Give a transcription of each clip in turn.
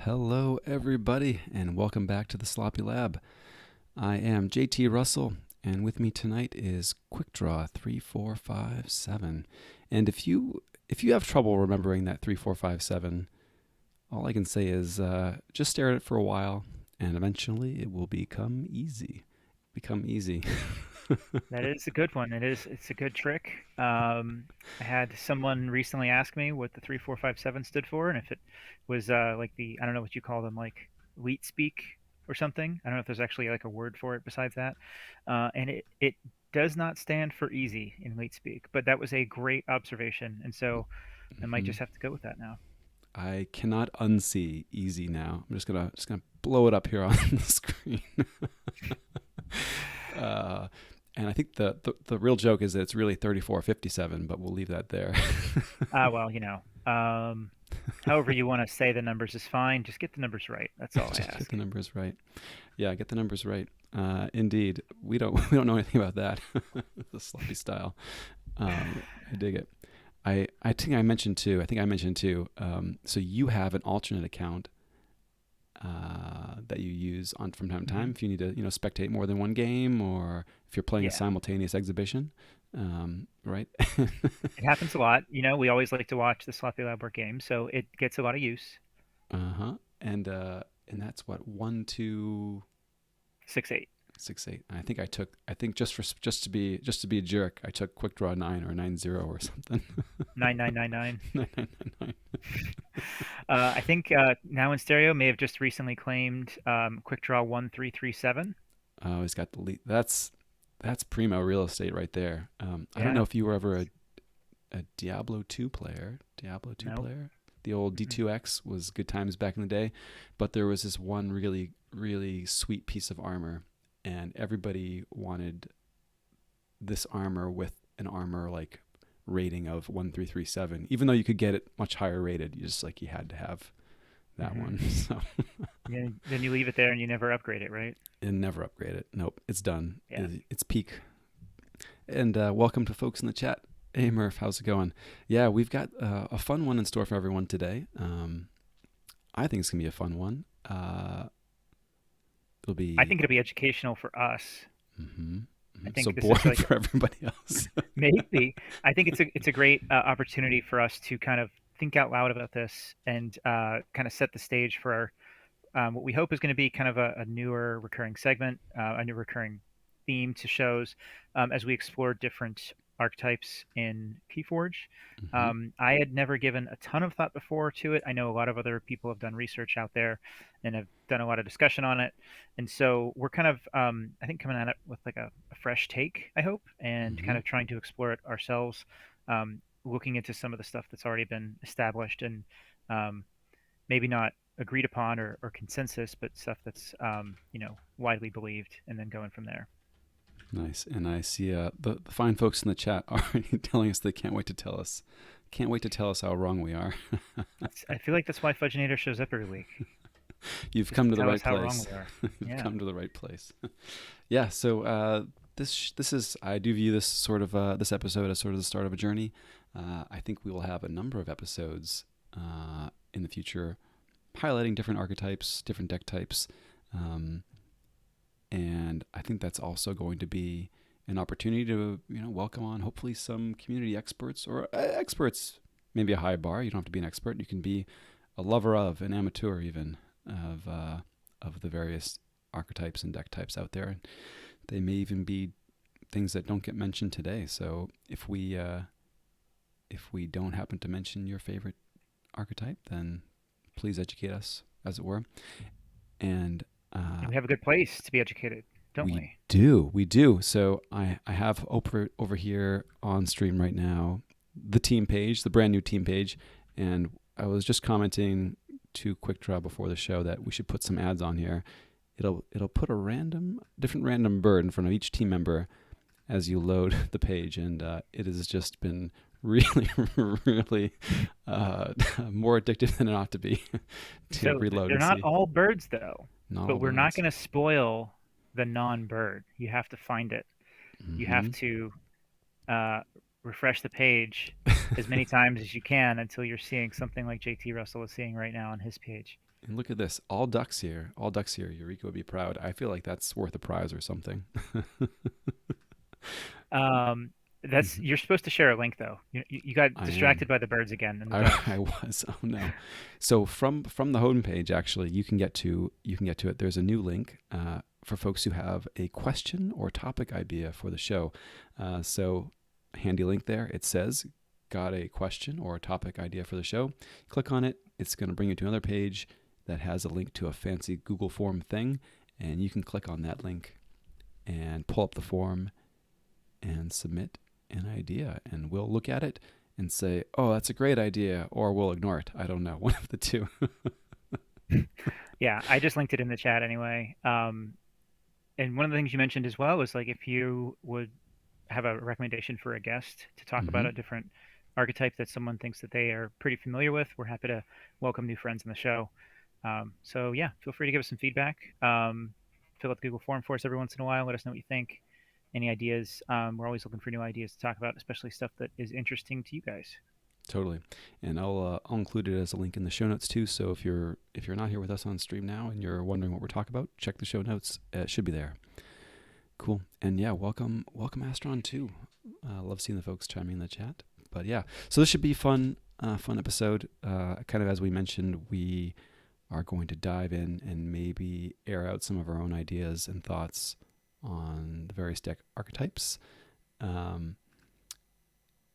Hello, everybody, and welcome back to the Sloppy Lab. I am JT Russell, and with me tonight is Quick Draw 3457. And if you have trouble remembering that 3457, all I can say is just stare at it for a while, and eventually it will become easy. Become easy. That is a good one. It's a good trick. I had someone recently ask me what the 3457 stood for, and if it was like I don't know what you call them, like wheat speak or something. I don't know if there's actually like a word for it besides that. And it does not stand for easy in wheat speak, but that was a great observation, and so I might Mhm. just have to go with that now. I cannot unsee easy now. I'm just gonna blow it up here on the screen. uh, and I think the real joke is that it's really 3457, but we'll leave that there. Well, however you want to say the numbers is fine. Just get the numbers right. That's all I Just get ask. the numbers right. Yeah, get the numbers right. Indeed, we don't we don't know anything about that. The sloppy style. I dig it. I think I mentioned too. I think I mentioned too. So you have an alternate account that you use on from time to Hmm. time if you need to spectate more than one game, or if you're playing a Yeah. simultaneous exhibition, right? It happens a lot. We always like to watch the Sloppy Lab Work game, so it gets a lot of use. Uh-huh. And that's what 6-8. 1 2 6 8. I think just to be a jerk, I took quick draw 9 or 9 0 or something. 9999. 9 9 9 9. I think Now in Stereo may have just recently claimed Quick Draw 1337. Oh, he's got the lead. That's primo real estate right there. I don't know Yeah. if you were ever a Diablo 2 player. Diablo 2 No. player. The old Mm-mm. D2X was good times back in the day, but there was this one really, really sweet piece of armor, and everybody wanted this armor with an armor like rating of 1337. Even though you could get it much higher rated, you had to have that Hmm. one. So Yeah, then you leave it there and you never upgrade it, right? and never upgrade it. Nope, it's done. Yeah. It's peak. And welcome to folks in the chat. Hey Murph, how's it going? Yeah, we've got a fun one in store for everyone today. I think it's gonna be a fun one. It'll I be think it'll be educational for us. hmm I so think this is boring like for everybody else. maybe. I think it's a great opportunity for us to kind of think out loud about this and kind of set the stage for what we hope is going to be kind of a newer recurring segment, a new recurring theme to shows as we explore different archetypes in Keyforge. Hmm. I had never given a ton of thought before to it. I know a lot of other people have done research out there and have done a lot of discussion on it. And so we're kind of, I think, coming at it with like a fresh take, I hope, and Hmm. kind of trying to explore it ourselves, looking into some of the stuff that's already been established and um, maybe not agreed upon or consensus, but stuff that's widely believed, and then going from there. Nice. And I see the fine folks in the chat already telling us they can't wait to tell us how wrong we are. I feel like that's why Fudginator shows up every week, You've just come to to the tell us right how wrong place. we are. You've Yeah. come to the right place. Yeah. So this is I do view this sort of this episode as sort of the start of a journey. I think we will have a number of episodes in the future highlighting different archetypes, different deck types, um, and I think that's also going to be an opportunity to welcome on hopefully some community experts or experts. Maybe a high bar. You don't have to be an expert. You can be a lover of, an amateur even of the various archetypes and deck types out there. They may even be things that don't get mentioned today. So if we don't happen to mention your favorite archetype, then please educate us, as it were. And And we have a good place to be educated, don't we we? do. So I have over here on stream right now the team page, the brand new team page, and I was just commenting to Quick Draw before the show that we should put some ads on here. It'll put different random bird in front of each team member as you load the page, and it has just been really, really more addictive than it ought to be to So reload they're and not see. all birds, though, Not but all we're not birds. going to spoil the non-bird. You have to find it. You Mm-hmm. have to uh, refresh the page as many times as you can until you're seeing something like JT Russell is seeing right now on his page. And look at this, all ducks here, all ducks here. Eureka would be proud. I feel like that's worth a prize or something. Um, that's Mhm. you're supposed to share a link though. You got I distracted am. by the birds again and the I, ducks. I was. Oh no. So from the homepage, actually, you can get to it. There's a new link for folks who have a question or topic idea for the show. So handy link there. It says, "Got a question or a topic idea for the show?" Click on it. It's going to bring you to another page that has a link to a fancy Google form thing, and you can click on that link and pull up the form and submit an idea, and we'll look at it and say, "Oh, that's a great idea," or we'll ignore it. I don't know, one of the two. Yeah, I just linked it in the chat anyway. And one of the things you mentioned as well was like if you would have a recommendation for a guest to talk about Mm-hmm. a different archetype that someone thinks that they are pretty familiar with, we're happy to welcome new friends in the show. So yeah, feel free to give us some feedback. Fill out the Google form for us every once in a while. Let us know what you think. Any ideas? We're always looking for new ideas to talk about, especially stuff that is interesting to you guys. Totally, and I'll include it as a link in the show notes too. So if you're not here with us on stream now and you're wondering what we're talking about, check the show notes. It should be there. Cool, and yeah, welcome Astron too. Love seeing the folks chiming in the chat. But yeah, so this should be fun episode. Kind of as we mentioned, we are going to dive in and maybe air out some of our own ideas and thoughts on the various deck archetypes. Um,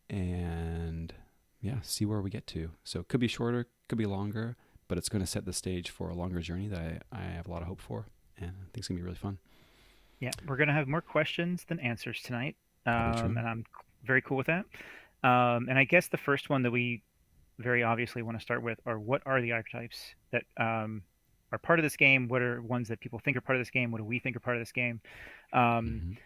and yeah, see where we get to. So it could be shorter, could be longer, but it's going to set the stage for a longer journey that I have a lot of hope for. And I think it's going to be really fun. Yeah, we're gonna have more questions than answers tonight, Probably true. and I'm very cool with that. And I guess the first one that we very obviously want to start with are what are the archetypes that are part of this game? What are ones that people think are part of this game? What do we think are part of this game? Um,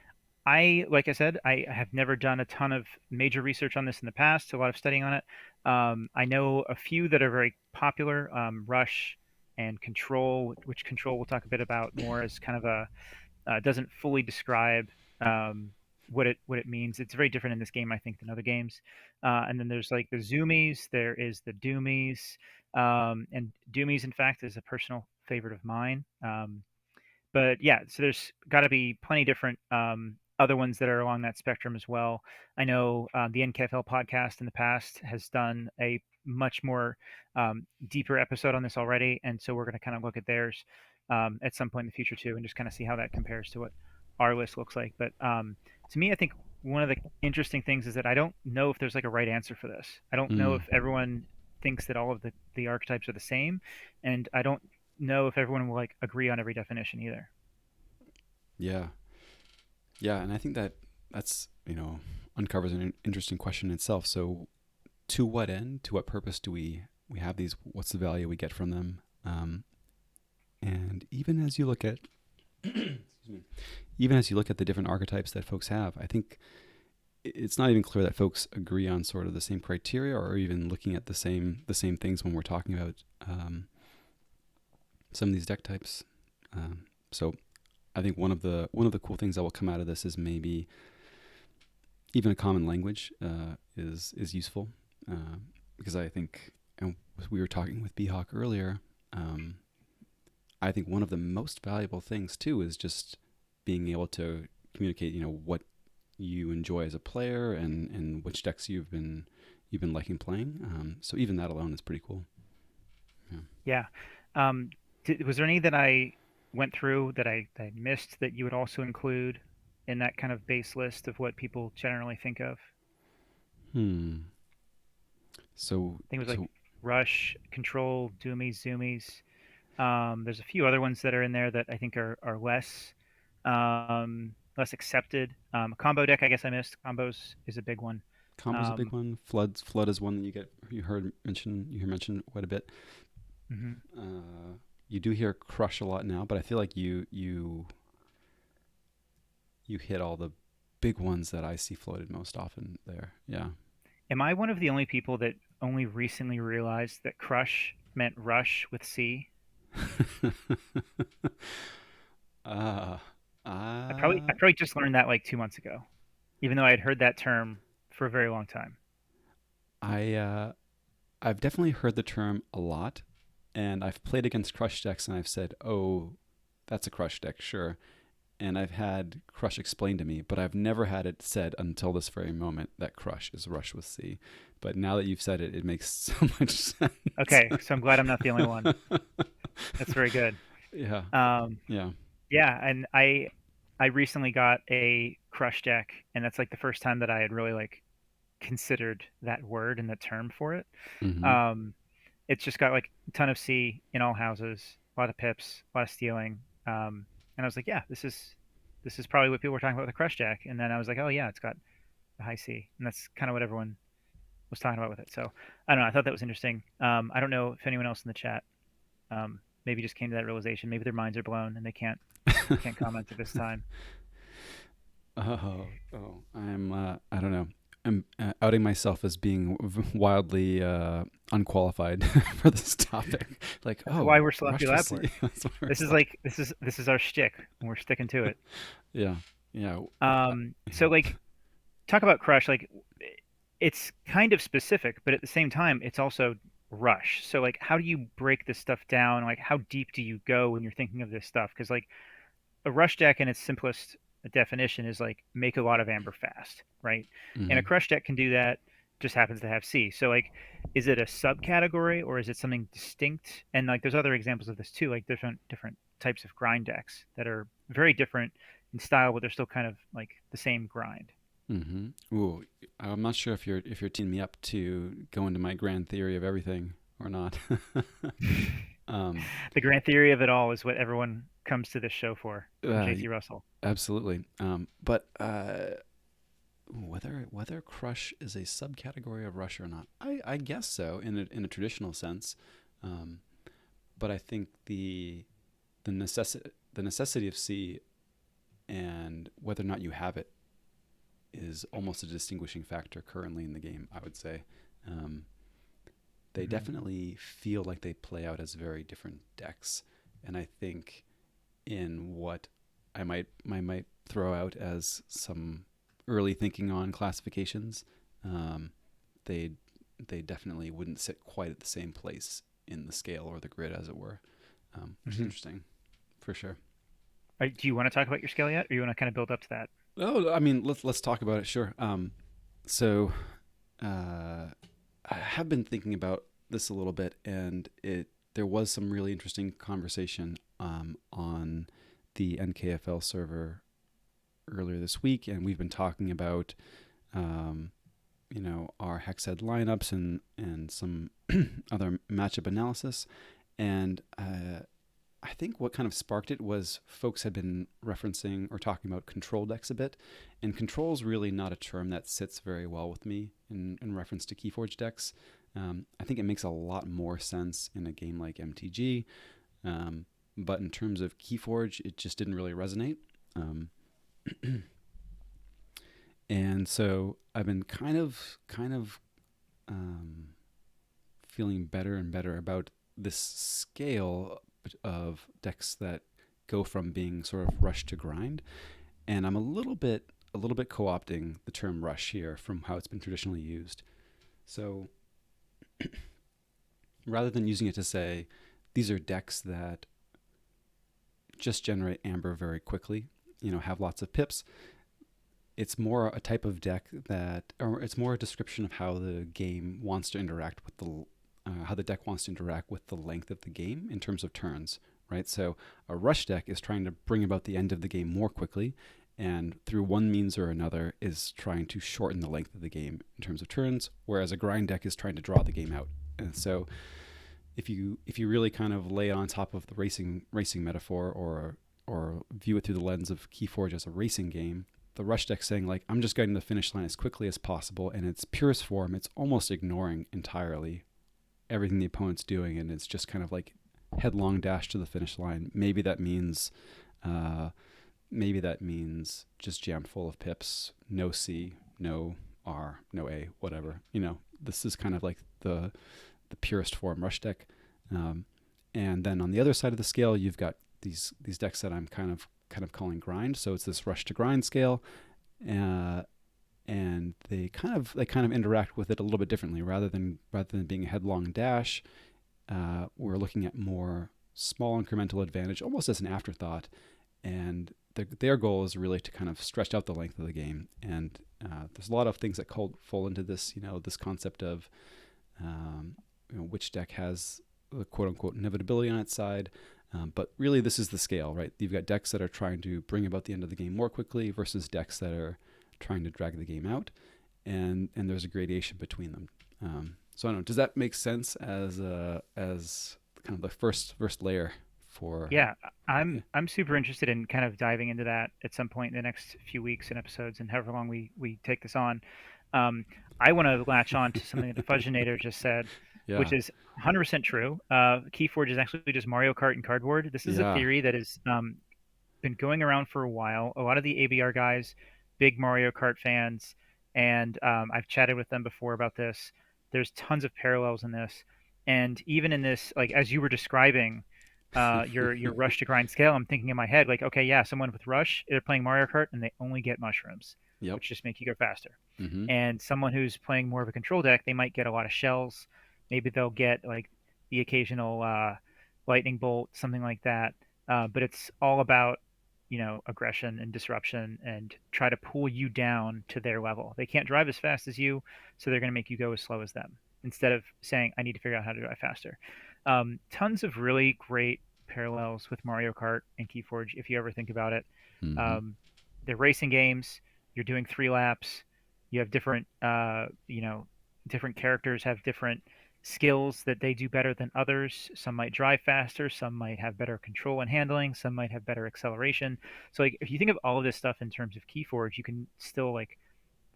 Mm-hmm. like I said, I have never done a ton of major research on this in the past, a lot of studying on it. I know a few that are very popular, Rush and Control, which Control we'll talk a bit about more as kind of a doesn't fully describe what it means. It's very different in this game, I think, than other games. And then there's like the Zoomies, there is the Doomies, and Doomies, in fact, is a personal favorite of mine. But yeah, so there's got to be plenty different other ones that are along that spectrum as well. I know the NKFL podcast in the past has done a much more deeper episode on this already, and so we're going to kind of look at theirs at some point in the future too, and just kind of see how that compares to what our list looks like. But to me, I think one of the interesting things is that I don't know if there's like a right answer for this. I don't know Mm, if everyone thinks that all of the archetypes are the same, and I don't know if everyone will like agree on every definition either. yeah, yeah, and I think that's uncovers an interesting question in itself. So, to what end? To what purpose do we have these? What's the value we get from them? And even as you look at excuse me, even as you look at the different archetypes that folks have, I think it's not even clear that folks agree on sort of the same criteria or even looking at the same things when we're talking about some of these deck types. So I think one of the cool things that will come out of this is maybe even a common language is useful because I think, and we were talking with Behawk earlier. Um, I think one of the most valuable things too is just being able to communicate, what you enjoy as a player and which decks you've been liking playing. So even that alone is pretty cool. Yeah. Yeah. Was there any that I went through that I missed that you would also include in that kind of base list of what people generally think of? Hmm. So I think it was like so Rush, Control, Doomies, Zoomies. There's a few other ones that are in there that I think are less accepted. Combo deck, I guess I missed. Combos is a big one. combo's a big Um, one. Flood is one that you hear mentioned quite a bit. mhm. You do hear crush a lot now, but I feel like you hit all the big ones that I see floated most often there. Yeah. Am I one of the only people that only recently realized that crush meant rush with C? uh, I probably uh, I probably just learned that like 2 months ago, even though I had heard that term for a very long time. I I've definitely heard the term a lot, and I've played against crush decks, and I've said, "Oh, that's a crush deck, sure." And I've had crush explained to me, but I've never had it said until this very moment that crush is rush with C. But now that you've said it, it makes so much sense. Okay, so I'm glad I'm not the only one. That's very good. Yeah, Um, yeah. yeah, and I recently got a crush deck, and that's like the first time that I had really like considered that word and the term for it. Mm-hmm. Um, it's just got like a ton of C in all houses, a lot of pips, a lot of stealing. And I was like, yeah, this is probably what people were talking about with the crush deck. And then I was like, oh yeah, it's got the high C, and that's kind of what everyone was talking about with it. So I don't know. I thought that was interesting. I don't know if anyone else in the chat maybe just came to that realization. Maybe their minds are blown and they can't comment at this time. I don't know. I'm outing myself as being wildly unqualified for this topic. Like, That's oh, why we're Sloppy rushed with Lab C. Boys. That's why we're This is sloppy. like this is our shtick, and we're sticking to it. Yeah, yeah, So like talk about crush. Like it's kind of specific, but at the same time, it's also rush. So like, how do you break this stuff down? Like, how deep do you go when you're thinking of this stuff? Because like a rush deck in its simplest definition is like make a lot of amber fast, right? And a hmm crush deck can do that. Just happens to have C. So like, is it a subcategory or is it something distinct? And like, there's other examples of this too, like different types of grind decks that are very different in style, but they're still kind of like the same grind. Ooh, I'm not sure if you're teaming me up to go into my grand theory of everything or not. um, The grand theory of it all is what everyone comes to this show for from uh, JT Russell. Absolutely. But whether crush is a subcategory of rush or not, I guess so in a traditional sense. Um, but I think the necessity of C and whether or not you have it is almost a distinguishing factor currently in the game. I would say um, they Hmm. definitely feel like they play out as very different decks, and I think in what I might throw out as some early thinking on classifications, um, they they definitely wouldn't sit quite at the same place in the scale or the grid, as it were, which is Hmm. interesting for sure. Do you want to talk about your scale yet, or you want to kind of build up to that? Oh, I mean, let's talk about it. Sure. So uh, I have been thinking about this a little bit, and it there was some really interesting conversation on the NKFL server earlier this week, and we've been talking about um, our hex head lineups and some other matchup analysis, and I think what kind of sparked it was folks had been referencing or talking about control decks a bit, and control is really not a term that sits very well with me in reference to Keyforge decks. I think it makes a lot more sense in a game like MTG, um, but in terms of Keyforge, it just didn't really resonate. Um, and so I've been kind of um, feeling better and better about this scale of decks that go from being sort of rush to grind, and I'm a little bit co-opting the term rush here from how it's been traditionally used. So rather than using it to say these are decks that just generate amber very quickly, have lots of pips, it's more a type of deck that, or it's more a description of how the game wants to interact with how the deck wants to interact with the length of the game in terms of turns, right? So a rush deck is trying to bring about the end of the game more quickly, and through one means or another is trying to shorten the length of the game in terms of turns, whereas a grind deck is trying to draw the game out. And so if you really kind of lay it on top of the racing metaphor, or view it through the lens of Keyforge as a racing game, the rush deck saying like I'm just getting to the finish line as quickly as possible, and in its purest form, it's almost ignoring entirely everything the opponent's doing, and it's just kind of like headlong dash to the finish line. Uh, maybe that means just jammed full of pips, no C, no R, no A, whatever. This is kind of like the purest form rush deck. Um, and then on the other side of the scale, you've got these decks that I'm kind of calling grind. So it's this rush to grind scale, uh, and they kind of interact with it a little bit differently. Rather than being a headlong dash, we're looking at more small incremental advantage, almost as an afterthought. And their goal is really to kind of stretch out the length of the game. And there's a lot of things that fall into this, this concept of which deck has the quote unquote inevitability on its side. But really, this is the scale, right? You've got decks that are trying to bring about the end of the game more quickly versus decks that are trying to drag the game out. And there's a gradation between them. So I don't know. Does that make sense as kind of the first layer for? Yeah, Yeah. I'm super interested in kind of diving into that at some point in the next few weeks and episodes and however long we take this on. Um, I want to latch on to something that the Fudgenator just said, which Yeah. is 100% true. Keyforge is actually just Mario Kart and cardboard. This is a Yeah. theory that has been going around for a while. A lot of the ABR guys, big Mario Kart fans, and I've chatted with them before about this. There's tons of parallels in this, and even in this, like as you were describing your rush to grind scale, I'm thinking in my head like, okay, yeah, someone with rush, they're playing Mario Kart and they only get mushrooms, Yep. which just make you go faster. Mm-hmm. And someone who's playing more of a control deck, they might get a lot of shells. Maybe they'll get like the occasional lightning bolt, something like that. But it's all about aggression and disruption and try to pull you down to their level. They can't drive as fast as you, so they're going to make you go as slow as them instead of saying, I need to figure out how to drive faster. Tons of really great parallels with Mario Kart and Keyforge if you ever think about it. Mm-hmm. Um, they're racing games. You're doing 3 laps. You have different characters have different skills that they do better than others. Some might drive faster, some might have better control and handling, some might have better acceleration. So like if you think of all of this stuff in terms of Keyforge, you can still like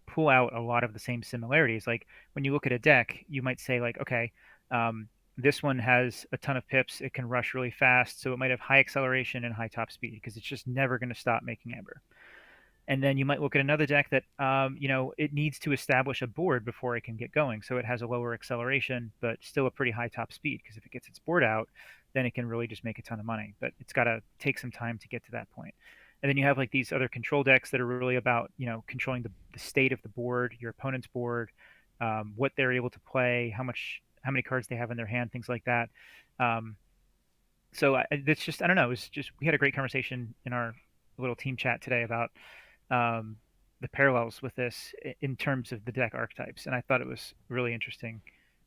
pull out a lot of the same similarities. Like when you look at a deck, you might say like, okay, this one has a ton of pips. It can rush really fast, so it might have high acceleration and high top speed because it's just never going to stop making amber. And then you might look at another deck that it needs to establish a board before it can get going, so it has a lower acceleration but still a pretty high top speed, because if it gets its board out, then it can really just make a ton of money, but it's got to take some time to get to that point. And then you have like these other control decks that are really about controlling the state of the board, your opponent's board, what they're able to play, how many cards they have in their hand, things like that. um, so it's just, I don't know, it was just, we had a great conversation in our little team chat today about um, the parallels with this in terms of the deck archetypes, and I thought it was really interesting,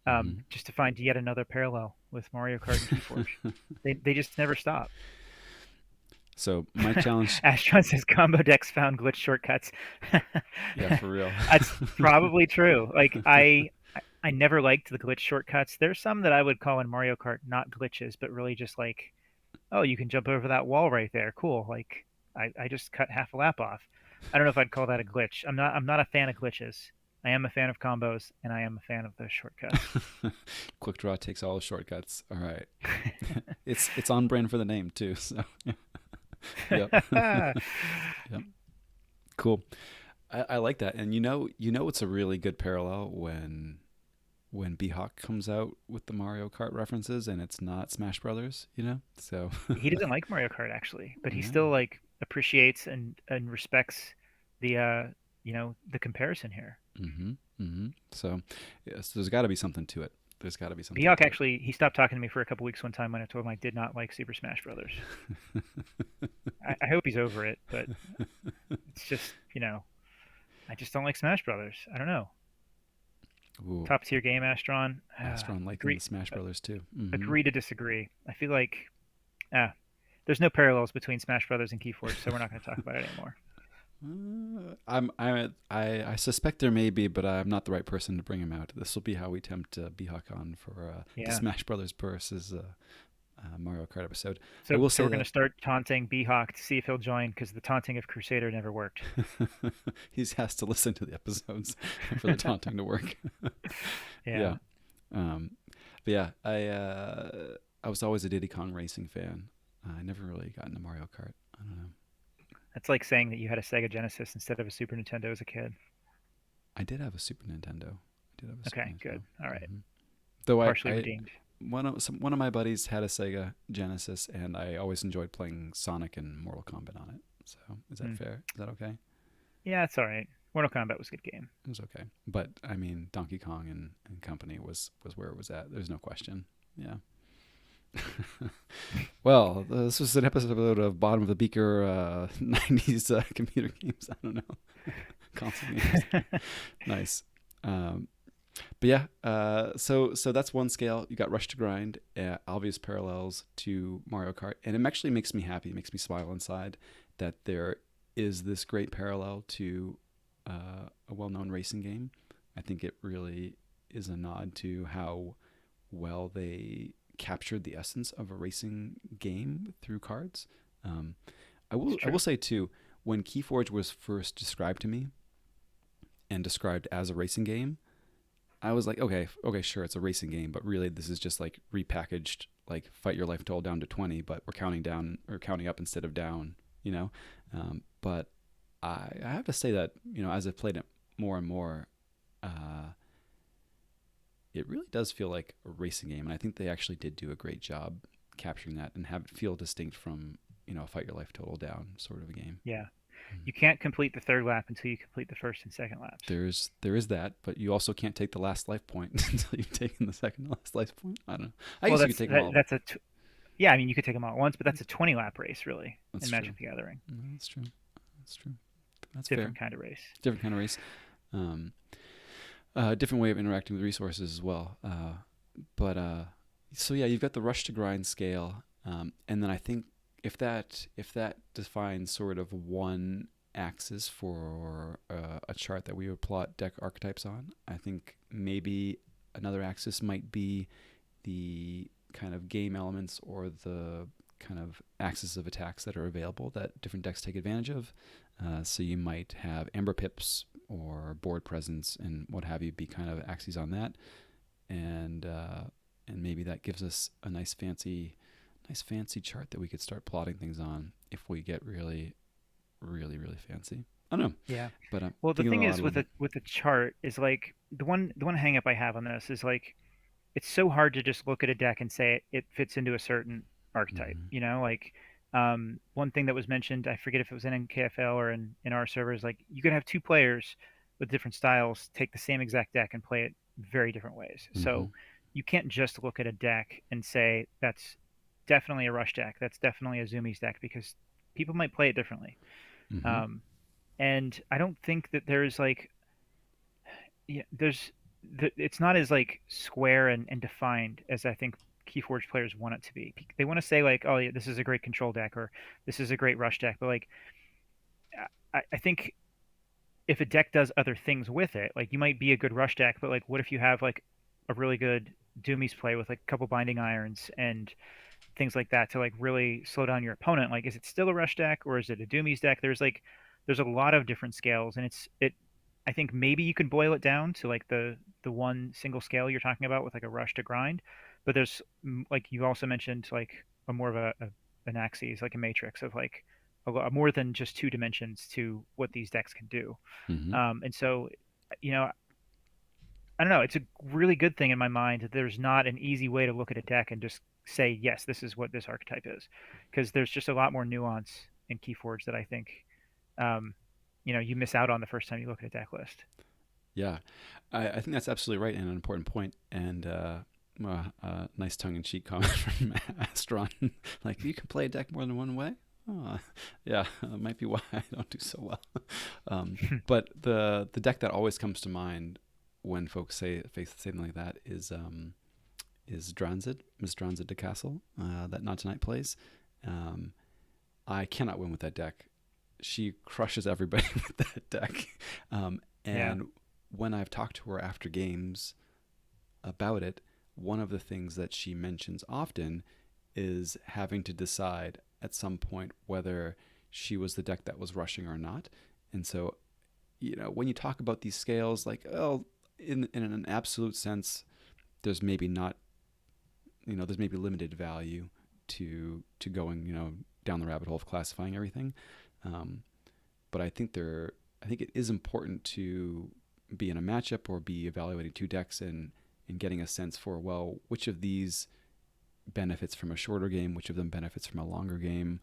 Mm-hmm. just to find yet another parallel with Mario Kart and Keyforge. They just never stop. So my challenge, Astron says combo decks found glitch shortcuts. yeah, for real. That's probably true. Like I never liked the glitch shortcuts. There's some that I would call in Mario Kart not glitches, but really just like, oh, you can jump over that wall right there. Cool. Like I just cut half a lap off. I don't know if I'd call that a glitch. I'm not a fan of glitches. I am a fan of combos, and I am a fan of those shortcuts. Quick draw takes all the shortcuts. All right. It's on brand for the name too. So yep. Yep. Cool. I like that. And it's a really good parallel when B-Hawk comes out with the Mario Kart references and it's not Smash Brothers. So He doesn't like Mario Kart actually, but he still yeah. like appreciates and respects the comparison here. Mm-hmm. Mm-hmm. So yes, there's got to be something to it. There's got to be something Bjork to it. actually, he stopped talking to me for a couple weeks one time when I told him I did not like Super Smash Brothers. I hope he's over it, but it's just I just don't like Smash Brothers. I don't know. Ooh, Top tier game, Astron. Astron liking the Agree. Smash Brothers too. Mm-hmm. Agree to disagree. I feel like there's no parallels between Smash Brothers and Keyforge, so we're not going to talk about it anymore. I suspect there may be, but I'm not the right person to bring him out. This will be how we tempt B-Hawk on for the Yeah. Smash Brothers versus Mario Kart episode. I So will so say we're going to that start taunting Beehawk to see if he'll join, because the taunting of Crusader never worked. he has to listen to the episodes for the taunting to work. Yeah. Yeah. Um, but yeah, I was always a Diddy Kong Racing fan. I never really got into Mario Kart. I don't know. That's like saying that you had a Sega Genesis instead of a Super Nintendo as a kid. I did have a Super Nintendo. I did have a Super Okay, good. Nintendo. All right. Hmm. Though Partially I redeemed. one of my buddies had a Sega Genesis, and I always enjoyed playing Sonic and Mortal Kombat on it. So is that Hmm. fair? Is that okay? Yeah, it's all right. Mortal Kombat was a good game. It was okay, but I mean, Donkey Kong and company was where it was at. There's no question. Yeah. Well, this was an episode of Bottom of the Beaker 90s computer games. I don't know. Console games. Nice. Um, but yeah, so that's one scale. You got Rush to Grind, obvious parallels to Mario Kart, and it actually makes me happy. It makes me smile inside that there is this great parallel to a well-known racing game. I think it really is a nod to how well they captured the essence of a racing game through cards. Um, It's I will true. say too, when Keyforge was first described to me and described as a racing game, I was like, okay, sure, it's a racing game, but really this is just like repackaged, like fight your life total down to 20, but we're counting down or counting up instead of down, you know. But I have to say that as I've played it more and more, uh, it really does feel like a racing game, and I think they actually did do a great job capturing that and have it feel distinct from a fight your life total down sort of a game. Yeah. Mhm. You can't complete the third lap until you complete the first and second laps. There is that, but you also can't take the last life point until you've taken the second last life point. I don't know. I Well, guess you could take them all, but yeah. I mean, you could take them all at once, but that's a 20 lap race, really, that's in true. Magic the Gathering. No, that's true. That's true. That's fair. Different kind of race. Different kind of race. Um, different way of interacting with resources as well. But so yeah, you've got the rush to grind scale, and then I think if that defines sort of one axis for a chart that we would plot deck archetypes on, I think maybe another axis might be the kind of game elements or the kind of axis of attacks that are available that different decks take advantage of. So you might have Amber Pips or board presence and what have you be kind of axes on that, and maybe that gives us a nice fancy chart that we could start plotting things on if we get really, really, really fancy. I don't know, Yeah. but I'm Well, the thinking thing aloud is a with little a bit. with the chart is like the one hang up I have on this is like it's so hard to just look at a deck and say it fits into a certain archetype. Hmm. Like one thing that was mentioned, I forget if it was in NKFL or in our servers, like you could have two players with different styles take the same exact deck and play it very different ways. Hmm. So you can't just look at a deck and say that's definitely a rush deck, that's definitely a Zoomies deck because people might play it differently. Hmm. Um, and I don't think that there's like yeah, it's not as like square and defined as I think Keyforge players want it to be. They want to say like, oh yeah, this is a great control deck or this is a great rush deck, but like I think if a deck does other things with it, like you might be a good rush deck, but like what if you have like a really good Doomies play with like a couple binding irons and things like that to like really slow down your opponent? Like, is it still a rush deck or is it a Doomies deck? There's a lot of different scales, and it. I think maybe you can boil it down to like the one single scale you're talking about with like a rush to grind, but there's like you also mentioned like a more of an axis, like a matrix of like more than just two dimensions to what these decks can do. Hmm. And so, you know, I don't know. It's a really good thing in my mind that there's not an easy way to look at a deck and just say, yes, this is what this archetype is, because there's just a lot more nuance in Keyforge that I think, um, you miss out on the first time you look at a deck list. Yeah, I think that's absolutely right and an important point. And nice tongue-in-cheek comment from Astron. Like, you can play a deck more than one way. Oh, yeah, might be why I don't do so well. But the deck that always comes to mind when folks say something like that is Dranzid, Miss Dranzid de Castle, that Not Tonight plays. Um, I cannot win with that deck. She crushes everybody with that deck. Um, Yeah, and when I've talked to her after games about it, one of the things that she mentions often is having to decide at some point whether she was the deck that was rushing or not. And so, when you talk about these scales, like, oh, in an absolute sense, there's maybe not, there's maybe limited value to going, down the rabbit hole of classifying everything. Um, but I think it is important to be in a matchup or be evaluating two decks and getting a sense for, well, which of these benefits from a shorter game, which of them benefits from a longer game.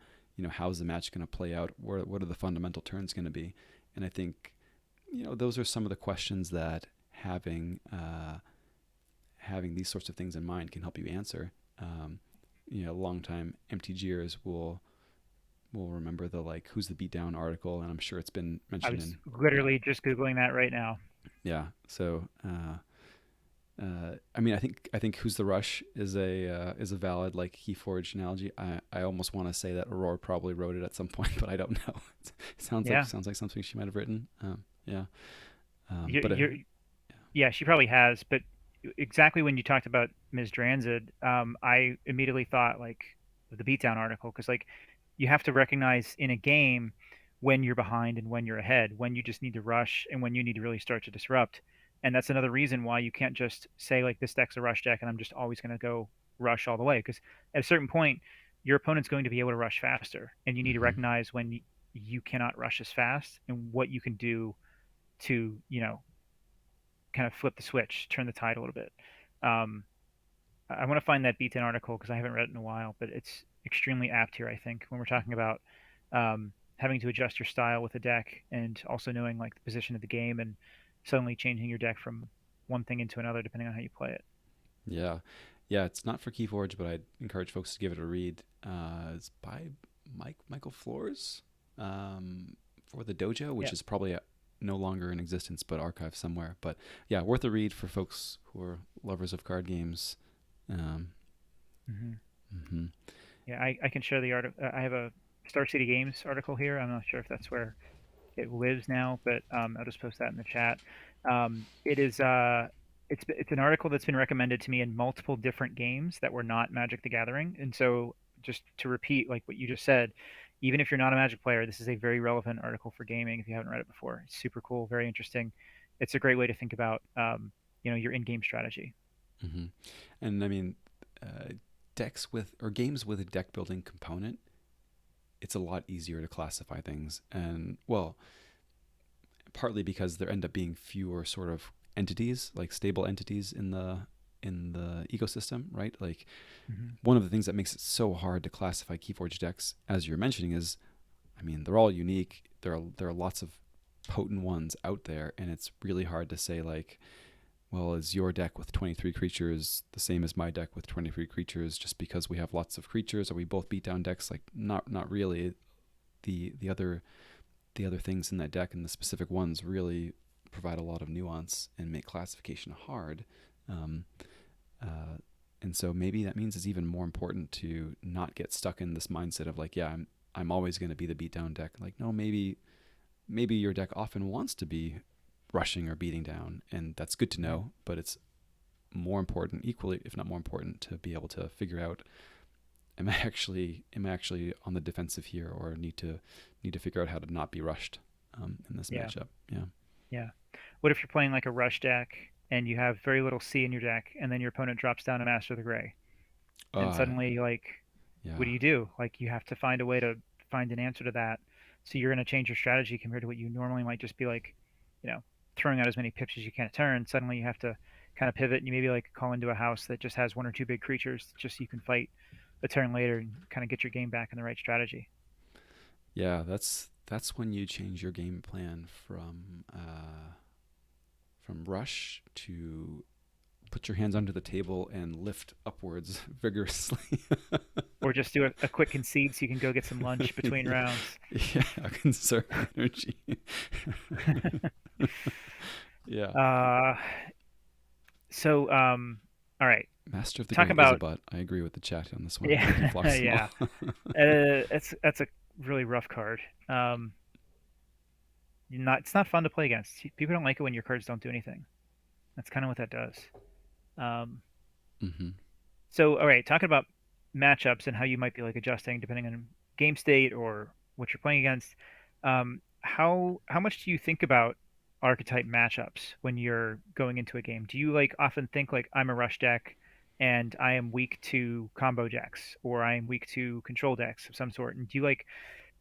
How's the match going to play out? What are the fundamental turns going to be? And I think those are some of the questions that having these sorts of things in mind can help you answer. Longtime MTGers will remember the like who's the beatdown article, and I'm sure it's been I mentioned was in yeah literally just Googling that right now. yeah. So I mean, I think who's the rush is a valid like Keyforge analogy. I almost want to say that Aurora probably wrote it at some point, but I don't know. It Yeah, sounds like something she might have written. Yeah. But you're yeah, she probably has. But exactly when you talked about Ms. Dranzid, I immediately thought like the beatdown article because like you have to recognize in a game when you're behind and when you're ahead, when you just need to rush and when you need to really start to disrupt. And that's another reason why you can't just say like this deck's a rush deck and I'm just always going to go rush all the way because at a certain point your opponent's going to be able to rush faster and you need to hmm recognize when you cannot rush as fast and what you can do to kind of flip the switch, turn the tide a little bit. Um, I want to find that beatdown article because I haven't read it in a while, but it's extremely apt here. I think when we're talking about having to adjust your style with a deck and also knowing like the position of the game and suddenly changing your deck from one thing into another depending on how you play it. Yeah, yeah. It's not for Keyforge, but I'd encourage folks to give it a read. It's by Michael Flores for the Dojo, which Yeah. is probably no longer in existence, but archived somewhere. But yeah, worth a read for folks who are lovers of card games. Um, hmm hmm Yeah, I can share the article. I have a Star City Games article here. I'm not sure if that's where it lives now, but I'll just post that in the chat. It is it's an article that's been recommended to me in multiple different games that were not Magic the Gathering, and so just to repeat like what you just said, even if you're not a Magic player, this is a very relevant article for gaming if you haven't read it before. It's super cool, very interesting. It's a great way to think about your in-game strategy. hmm And I mean, uh, decks with or games with a deck building component, it's a lot easier to classify things. And well, partly because there end up being fewer sort of entities, like stable entities in the ecosystem, right? Like hmm one of the things that makes it so hard to classify Keyforge decks, as you're mentioning, is I mean they're all unique. There are lots of potent ones out there, and it's really hard to say like, well, is your deck with 23 creatures the same as my deck with 23 creatures just because we have lots of creatures? Are we both beat down decks? Like not really. The other things in that deck and the specific ones really provide a lot of nuance and make classification hard. Um, uh, and so maybe that means it's even more important to not get stuck in this mindset of like, yeah, I'm always going to be the beatdown deck. Like, no, maybe your deck often wants to be rushing or beating down, and that's good to Right. know. But it's more important, equally, if not more important, to be able to figure out am I actually on the defensive here, or need to figure out how to not be rushed in this Yeah. matchup. Yeah. Yeah. What if you're playing like a rush deck and you have very little C in your deck, and then your opponent drops down a Master of the Gray, and Uh, suddenly like what yeah. do you do? Like you have to find a way to find an answer to that. So you're going to change your strategy compared to what you normally might just be like, you know, throwing out as many pips as you can a turn. Suddenly you have to kind of pivot and you maybe like call into a house that just has one or two big creatures just so you can fight a turn later and kind of get your game back in the right strategy. Yeah. That's when you change your game plan from rush to put your hands under the table and lift upwards vigorously. Or just do a quick concede so you can go get some lunch between yeah, rounds. yeah, conserve energy. yeah. uh, all right. Master of the Talk Gray is a about butt. I agree with the chat on this one. Thank you, yeah, Floximal. yeah. That's a really rough card. Um, it's not fun to play against. People don't like it when your cards don't do anything. That's kind of what that does. Um, hmm so all right, talking about matchups and how you might be like adjusting depending on game state or what you're playing against. How much do you think about archetype matchups when you're going into a game? Do you like often think like I'm a rush deck and I am weak to combo decks or I am weak to control decks of some sort? And do you like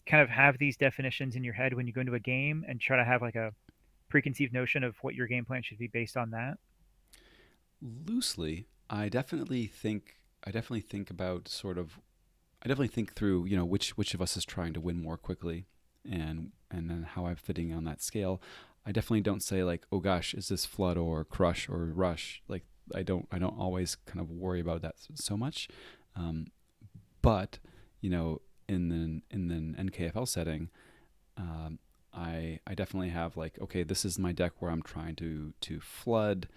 kind of have these definitions in your head when you go into a game and try to have like a preconceived notion of what your game plan should be based on that? Loosely, I definitely think about sort of I definitely think through, which of us is trying to win more quickly, and then how I'm fitting on that scale. I definitely don't say like, oh gosh, is this flood or crush or rush? Like I don't always kind of worry about that so much. Um, but you know, in the NKFL setting, um, I definitely have like, okay, this is my deck where I'm trying to flood,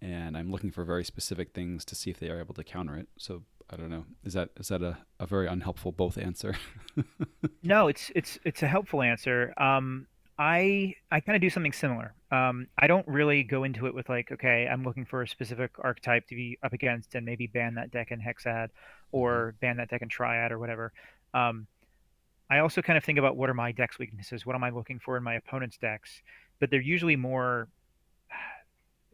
and I'm looking for very specific things to see if they are able to counter it. So I don't know. Is that a very unhelpful both answer? No, it's a helpful answer. I kind of do something similar. I don't really go into it with like, okay, I'm looking for a specific archetype to be up against and maybe ban that deck in Hexad Mm-hmm. or ban that deck in Triad or whatever. Um, I also kind of think about what are my deck's weaknesses, what am I looking for in my opponent's decks, but they're usually more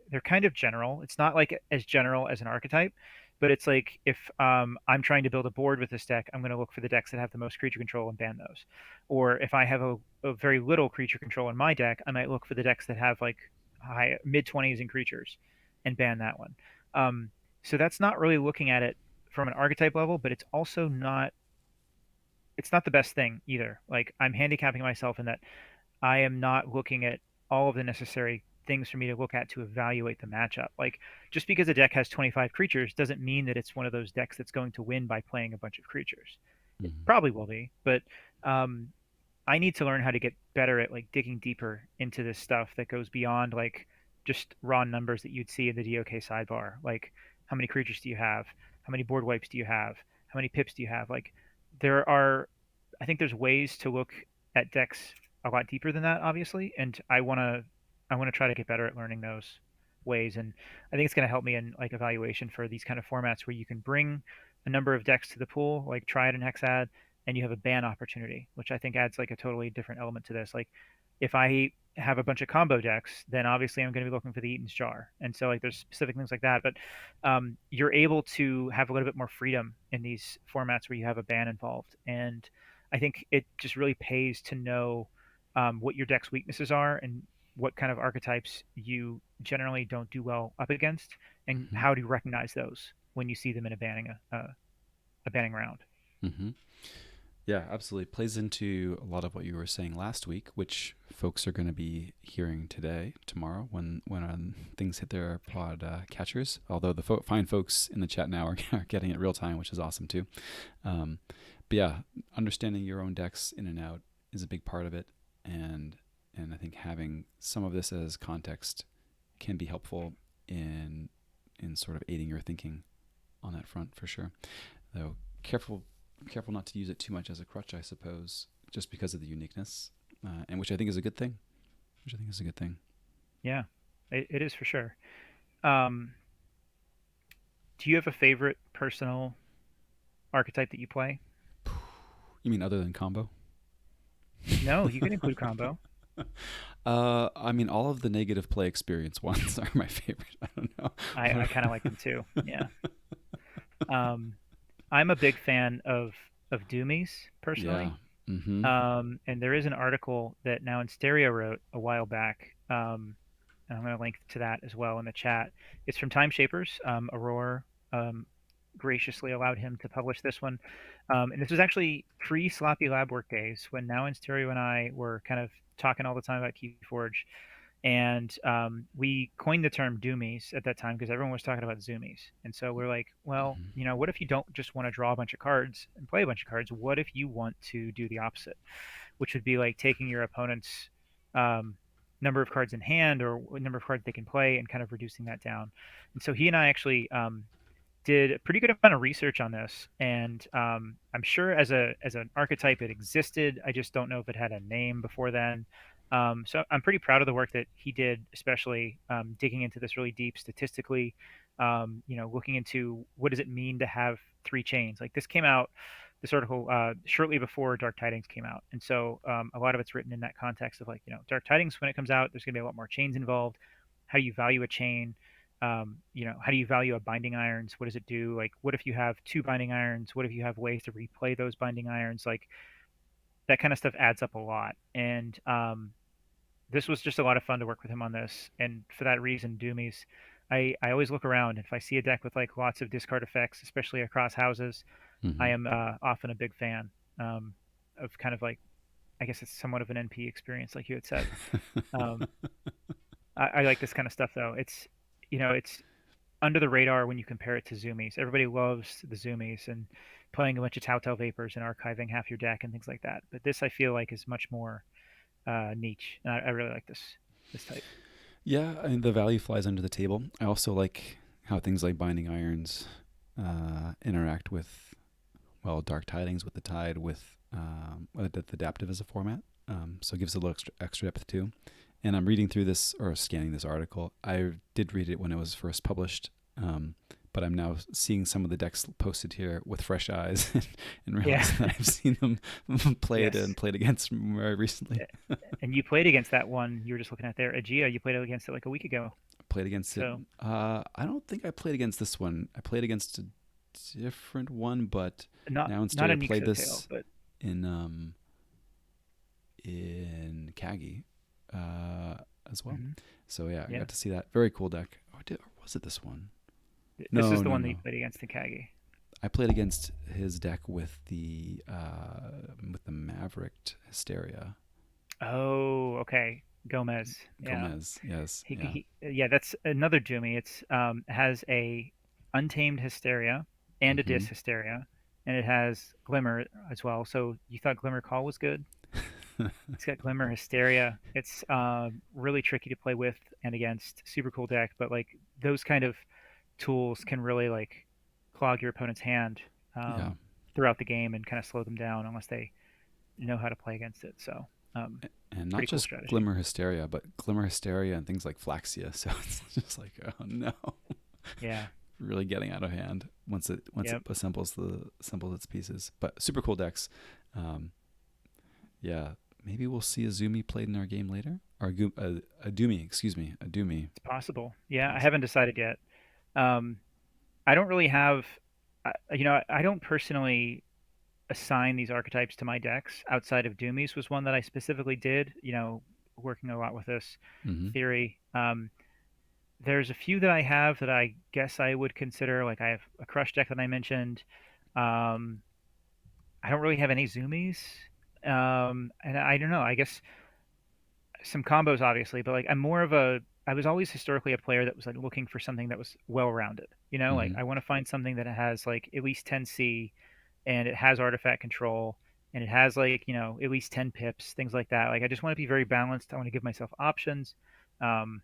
they're kind of general. It's not like as general as an archetype, but it's like if I'm trying to build a board with this deck, I'm going to look for the decks that have the most creature control and ban those. Or if I have a very little creature control in my deck, I might look for the decks that have like high mid 20s in creatures and ban that one. Um, so that's not really looking at it from an archetype level, but it's not the best thing either. Like I'm handicapping myself in that I am not looking at all of the necessary things for me to look at to evaluate the matchup. Like just because a deck has 25 creatures doesn't mean that it's one of those decks that's going to win by playing a bunch of creatures. It Mm-hmm. probably will be, but um, I need to learn how to get better at like digging deeper into this stuff that goes beyond like just raw numbers that you'd see in the DOK sidebar. Like how many creatures do you have? How many board wipes do you have? How many pips do you have? Like there are I think there's ways to look at decks a lot deeper than that, obviously, and I want to try to get better at learning those ways, and I think it's going to help me in like evaluation for these kind of formats where you can bring a number of decks to the pool, like Triad and Hexad, and you have a ban opportunity, which I think adds like a totally different element to this. Like if I have a bunch of combo decks, then obviously I'm going to be looking for the Eaton's Jar, and so like there's specific things like that, but you're able to have a little bit more freedom in these formats where you have a ban involved, and I think it just really pays to know what your deck's weaknesses are and what kind of archetypes you generally don't do well up against, and Mm-hmm. how do you recognize those when you see them in a banning round. Mm-hmm. Yeah, absolutely. Plays into a lot of what you were saying last week, which folks are going to be hearing today, tomorrow, when things hit their pod catchers. Although the fine folks in the chat now are getting it real time, which is awesome too. Um, but yeah, understanding your own decks in and out is a big part of it, and I think having some of this as context can be helpful in sort of aiding your thinking on that front for sure. Though careful not to use it too much as a crutch, I suppose, just because of the uniqueness, and which I think is a good thing. Which I think is a good thing. Yeah, it is for sure. Um, do you have a favorite personal archetype that you play? You mean other than combo? No, you can include combo. I mean, all of the negative play experience ones are my favorite. I don't know. I kind of like them too. Yeah. Um, I'm a big fan of Doomies Yeah. personally. Mm-hmm. And there is an article that Now in Stereo wrote a while back. And I'm going to link to that as well in the chat. It's from Time Shapers. Aurora um, graciously allowed him to publish this one. And this was actually pre Sloppy Lab Work days when Now in Stereo and I were kind of talking all the time about Keyforge, and we coined the term doomies at that time because everyone was talking about zoomies. And so we're like, well, Mm-hmm. what if you don't just want to draw a bunch of cards and play a bunch of cards? What if you want to do the opposite, which would be like taking your opponent's um, number of cards in hand or number of cards they can play and kind of reducing that down. And so he and I actually did a pretty good amount of research on this, and I'm sure as an archetype it existed. I just don't know if it had a name before then. So I'm pretty proud of the work that he did, especially digging into this really deep statistically. Looking into what does it mean to have three chains. Like this came out, this article shortly before Dark Tidings came out, and so a lot of it's written in that context of like Dark Tidings when it comes out, there's going to be a lot more chains involved. How do you value a chain? How do you value a binding irons? What does it do? Like, what if you have two binding irons? What if you have ways to replay those binding irons? Like, that kind of stuff adds up a lot. And this was just a lot of fun to work with him on this. And for that reason, Doomies, I always look around. If I see a deck with like lots of discard effects, especially across houses, I Mm-hmm. am often a big fan of kind of like I guess it's somewhat of an NP experience, like you had said. Um, I like this kind of stuff though. It's under the radar when you compare it to zoomies. Everybody loves the zoomies and playing a bunch of Telltale Vapors and archiving half your deck and things like that. But this I feel like is much more niche, and I really like this type. Yeah, and the value flies under the table. I also like how things like Binding Irons interact with, well, Dark Tidings with the Tide, with adaptive as a format. So it gives a little extra depth too. And I'm reading through this or scanning this article. I did read it when it was first published, but I'm now seeing some of the decks posted here with fresh eyes and Yeah. realizing that I've seen them played and Yes. played against very recently. And you played against that one you were just looking at there, Aegea. You played against it like a week ago. Played against it. So I don't think I played against this one. I played against a different one, but not now not instead I a played Nixo tail, this but in Kagi as well. mhm. So yeah, I Yeah. got to see that. Very cool deck. Or was it this one? This No, is the no, one that you no. played against in Kagi. I played against his deck with the Maverick Hysteria. Oh, okay. Gomez. Yeah. Gomez. Yes. Yeah. Yeah, that's another Jumi. It's has a Untamed Hysteria and a Mm-hmm. Dis Hysteria, and it has Glimmer as well. So you thought Glimmer Call was good? It's got Glimmer Hysteria. It's really tricky to play with and against. Super cool deck, but like those kind of tools can really like clog your opponent's hand Yeah. throughout the game and kind of slow them down unless they know how to play against it. So And not pretty cool just strategy. Glimmer Hysteria, but Glimmer Hysteria and things like Flaxia. So it's just like, oh no, Yeah. really getting out of hand once it Yep. assembles its pieces. But super cool decks. Um, yeah, maybe we'll see a Zumi played in our game later, or a Doomy, excuse me, a Doomy. It's possible. Yeah, I Possible. haven't decided yet. Um, I don't really have, I don't personally assign these archetypes to my decks. Outside of Doomies was one that I specifically did. Working a lot with this Mm-hmm. theory. There's a few that I have that I guess I would consider. Like I have a Crush deck that I mentioned. Um, I don't really have any Zoomies. And I don't know. I guess some combos obviously, but like I was always historically a player that was like looking for something that was well rounded. Like Mm-hmm. I want to find something that has like at least 10C and it has artifact control and it has like, at least 10 pips, things like that. Like I just want to be very balanced. I want to give myself options. Um,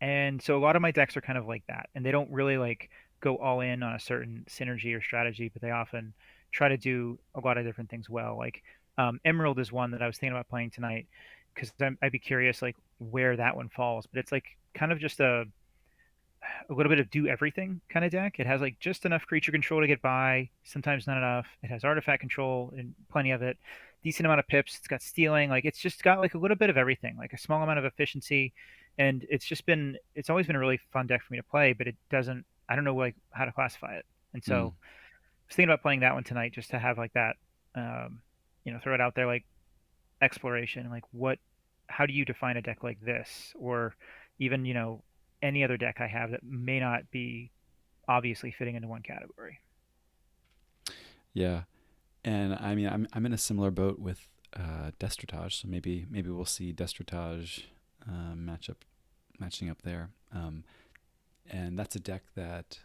and so a lot of my decks are kind of like that, and they don't really like go all in on a certain synergy or strategy, but they often try to do a lot of different things well. Like Emerald is one that I was thinking about playing tonight because I'd be curious like where that one falls. But it's like kind of just a little bit of do everything kind of deck. It has like just enough creature control to get by, sometimes not enough. It has artifact control and plenty of it. Decent amount of pips. It's got stealing. Like it's just got like a little bit of everything, like a small amount of efficiency. And it's always been a really fun deck for me to play, but I don't know like how to classify it. And so Mm. I was thinking about playing that one tonight just to have like that, um, throw it out there like exploration, like how do you define a deck like this? Or even, any other deck I have that may not be obviously fitting into one category. Yeah, and I mean, I'm in a similar boat with Destratage, so maybe we'll see Destratage matching up there. And that's a deck that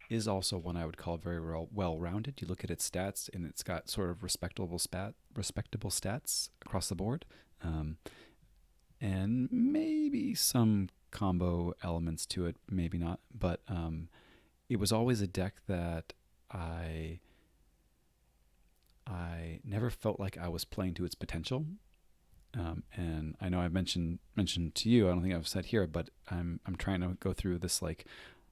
is also one I would call very well rounded. You look at its stats, and it's got sort of respectable stats across the board, um, and maybe some combo elements to it, maybe not. But it was always a deck that I I never felt like I was playing to its potential. And I know I mentioned to you. I don't think I've said here, but I'm trying to go through this like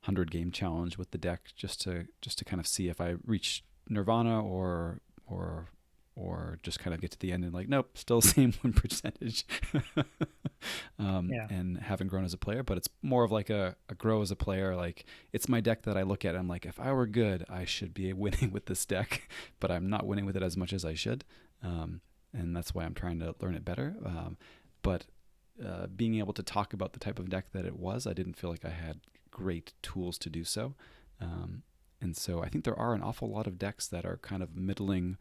100 game challenge with the deck just to kind of see if I reach Nirvana or just kind of get to the end and like nope, still same win percentage. Yeah. And haven't grown as a player, but it's more of like a grow as a player. Like it's my deck that I look at. I'm like, if I were good, I should be winning with this deck, but I'm not winning with it as much as I should. And that's why I'm trying to learn it better. But being able to talk about the type of deck that it was, I didn't feel like I had great tools to do so. And so I think there are an awful lot of decks that are kind of middling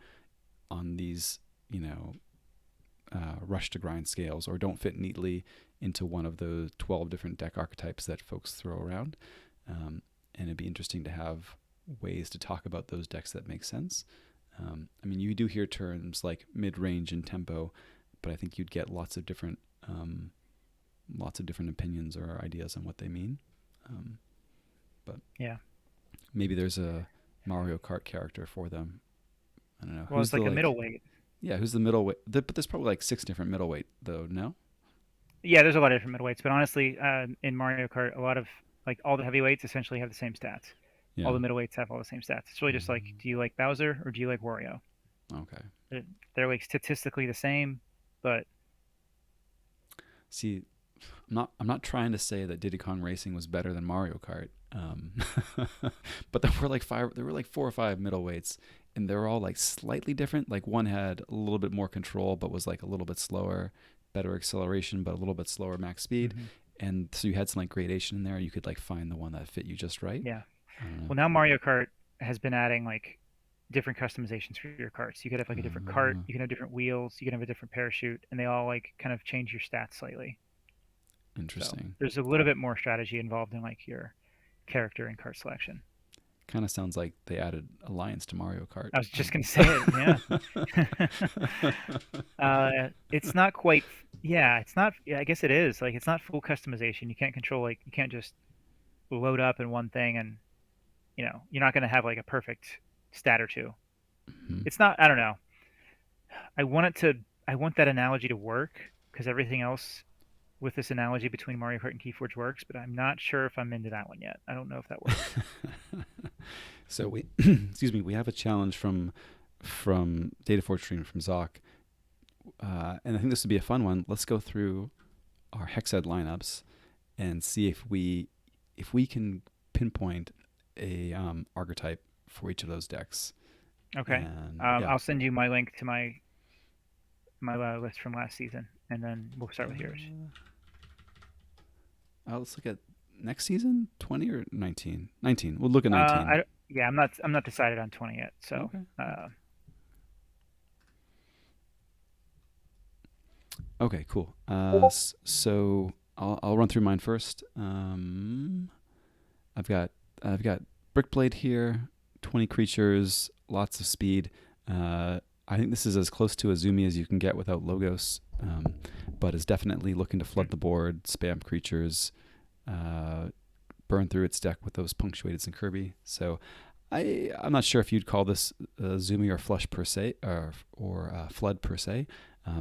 on these, you know, rush to grind scales, or don't fit neatly into one of the 12 different deck archetypes that folks throw around. And it'd be interesting to have ways to talk about those decks that make sense. I mean, you do hear terms like mid-range and tempo, but I think you'd get lots of different opinions or ideas on what they mean. But Yeah. maybe there's a Mario Kart character for them. I don't know. Well, it's like a middleweight. Yeah, who's the middleweight? But there's probably like 6 different middleweight, though, no? Yeah, there's a lot of different middleweights, but honestly, in Mario Kart, a lot of like all the heavyweights essentially have the same stats. All Yeah. the middleweights have all the same stats. It's really just like, do you like Bowser or do you like Wario? Okay. They're like statistically the same, but See, I'm not trying to say that Diddy Kong Racing was better than Mario Kart, but there were like 4 or 5 middleweights, and they were all like slightly different. Like one had a little bit more control, but was like a little bit slower, better acceleration, but a little bit slower max speed. mhm. And so you had some like gradation in there. You could like find the one that fit you just right. Yeah. I don't know. Well, now Mario Kart has been adding like different customizations for your carts. You could have like a different cart, you can have different wheels, you can have a different parachute, and they all like kind of change your stats slightly. So Interesting. there's a little bit more strategy involved in like your character and cart selection. Kind of sounds like they added Alliance to Mario Kart. I was just gonna say it, yeah. It's not quite. Yeah, it's not. Yeah, I guess it is. Like, it's not full customization. You can't control like you can't just load up in one thing, and you're not gonna have like a perfect stat or two. Mhm. It's not. I don't know. I want it to. I want that analogy to work because everything else with this analogy between Mario Kart and Keyforge works, but I'm not sure if I'm into that one yet. I don't know if that works. So we, excuse me, we have a challenge from Data Forge Stream from Zoc, and I think this would be a fun one. Let's go through our Hexed lineups and see if we can pinpoint a archetype for each of those decks. Okay. And yeah, I'll send you my link to my list from last season, and then we'll start with yours. let's look at next season, 20 or 19. 19. We'll look at 19. Yeah, I'm not decided on 20 yet. So, Okay. uh, Okay, cool. So I'll run through mine first. I've got Brickblade here, 20 creatures, lots of speed. I think this is as close to Azumi as you can get without Logos, but is definitely looking to flood the board, spam creatures, burn through its deck with those punctuated Kirby. So I'm not sure if you'd call this Zumi or Flush per se, or Flood per se,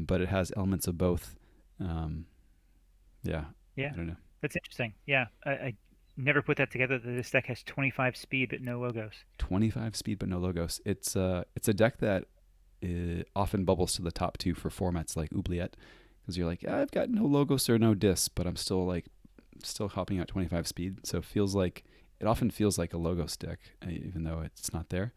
but it has elements of both. Yeah, yeah, I don't know. that's interesting. Yeah, I never put that together. That this deck has 25 speed but no logos. 25 speed but no Logos. It's a deck that often bubbles to the top 2 for formats like Oubliette, because you're like, I've got no Logos or no Dis, but I'm still hopping out 25 speed. So it often feels like a Logos deck, even though it's not there.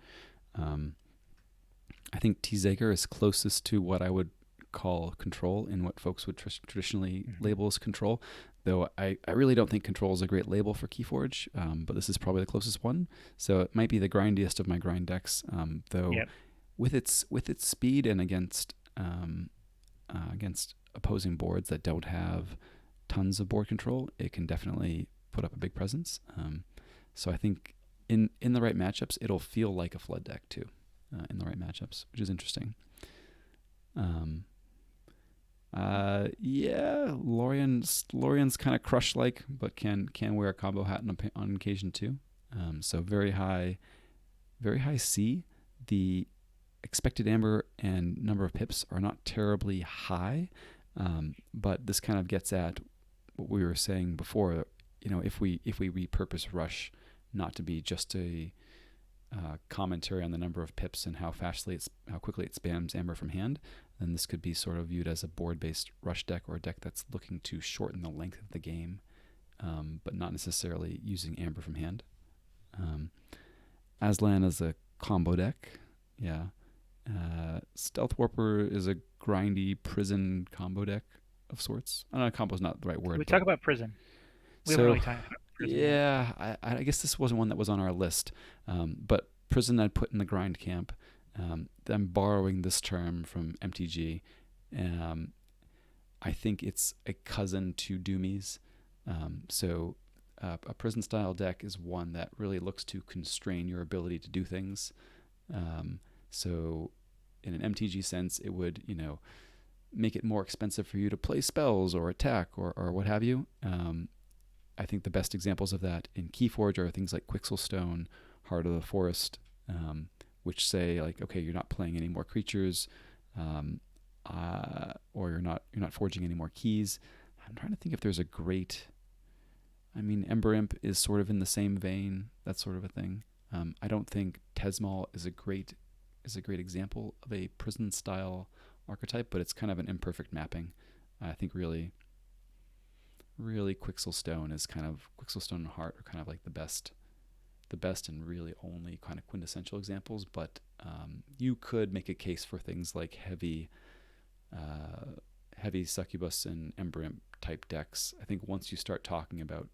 I think T-Zager is closest to what I would call control in what folks would traditionally label as control, though I really don't think control is a great label for Keyforge, but this is probably the closest one. So it might be the grindiest of my grind decks, though Yep. with its speed and against opposing boards that don't have tons of board control, it can definitely put up a big presence. So I think in the right matchups, it'll feel like a flood deck too, in the right matchups, which is interesting. Yeah, Lorian's kind of crush like, but can wear a combo hat on occasion too. So very high C. The expected amber and number of pips are not terribly high, but this kind of gets at what we were saying before. If we repurpose Rush not to be just a commentary on the number of pips and how quickly it spams amber from hand, then this could be sort of viewed as a board-based Rush deck, or a deck that's looking to shorten the length of the game, but not necessarily using amber from hand. Aslan is a combo deck, yeah. Stealth Warper is a grindy prison combo deck of sorts. I don't know, combo's not the right word. We talk about prison. We So haven't really talked about prison yet. yeah, I guess this wasn't one that was on our list, but prison I'd put in the grind camp. I'm borrowing this term from MTG. Um, I think it's a cousin to Doomies. A prison style deck is one that really looks to constrain your ability to do things. Um, so, in an MTG sense, it would, make it more expensive for you to play spells or attack or what have you. I think the best examples of that in Keyforge are things like Quixelstone, Heart of the Forest, which say like, okay, you're not playing any more creatures, um, or you're not forging any more keys. I'm trying to think if there's a great. I mean, Ember Imp is sort of in the same vein, that sort of a thing. I don't think Tesmal is a great example of a prison style archetype, but it's kind of an imperfect mapping. I think really Quixelstone and Heart are kind of like the best and really only kind of quintessential examples. But you could make a case for things like heavy succubus and Ember Imp type decks. I think once you start talking about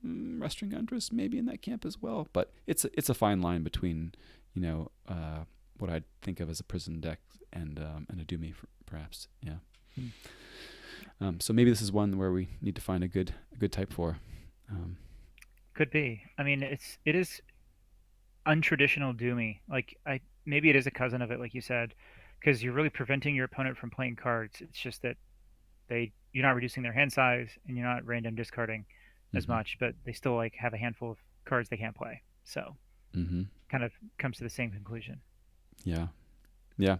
Rustring Undress, maybe in that camp as well. But it's a fine line between what I'd think of as a prison deck and a Doomy perhaps. Yeah. Hmm. So maybe this is one where we need to find a good type for. Um, Could be. I mean, it is untraditional Doomy. Like I maybe it is a cousin of it, like you said, because you're really preventing your opponent from playing cards. It's just that you're not reducing their hand size and you're not random discarding as mm-hmm, much, but they still like have a handful of cards they can't play. So mm-hmm. kind of comes to the same conclusion. Yeah, yeah.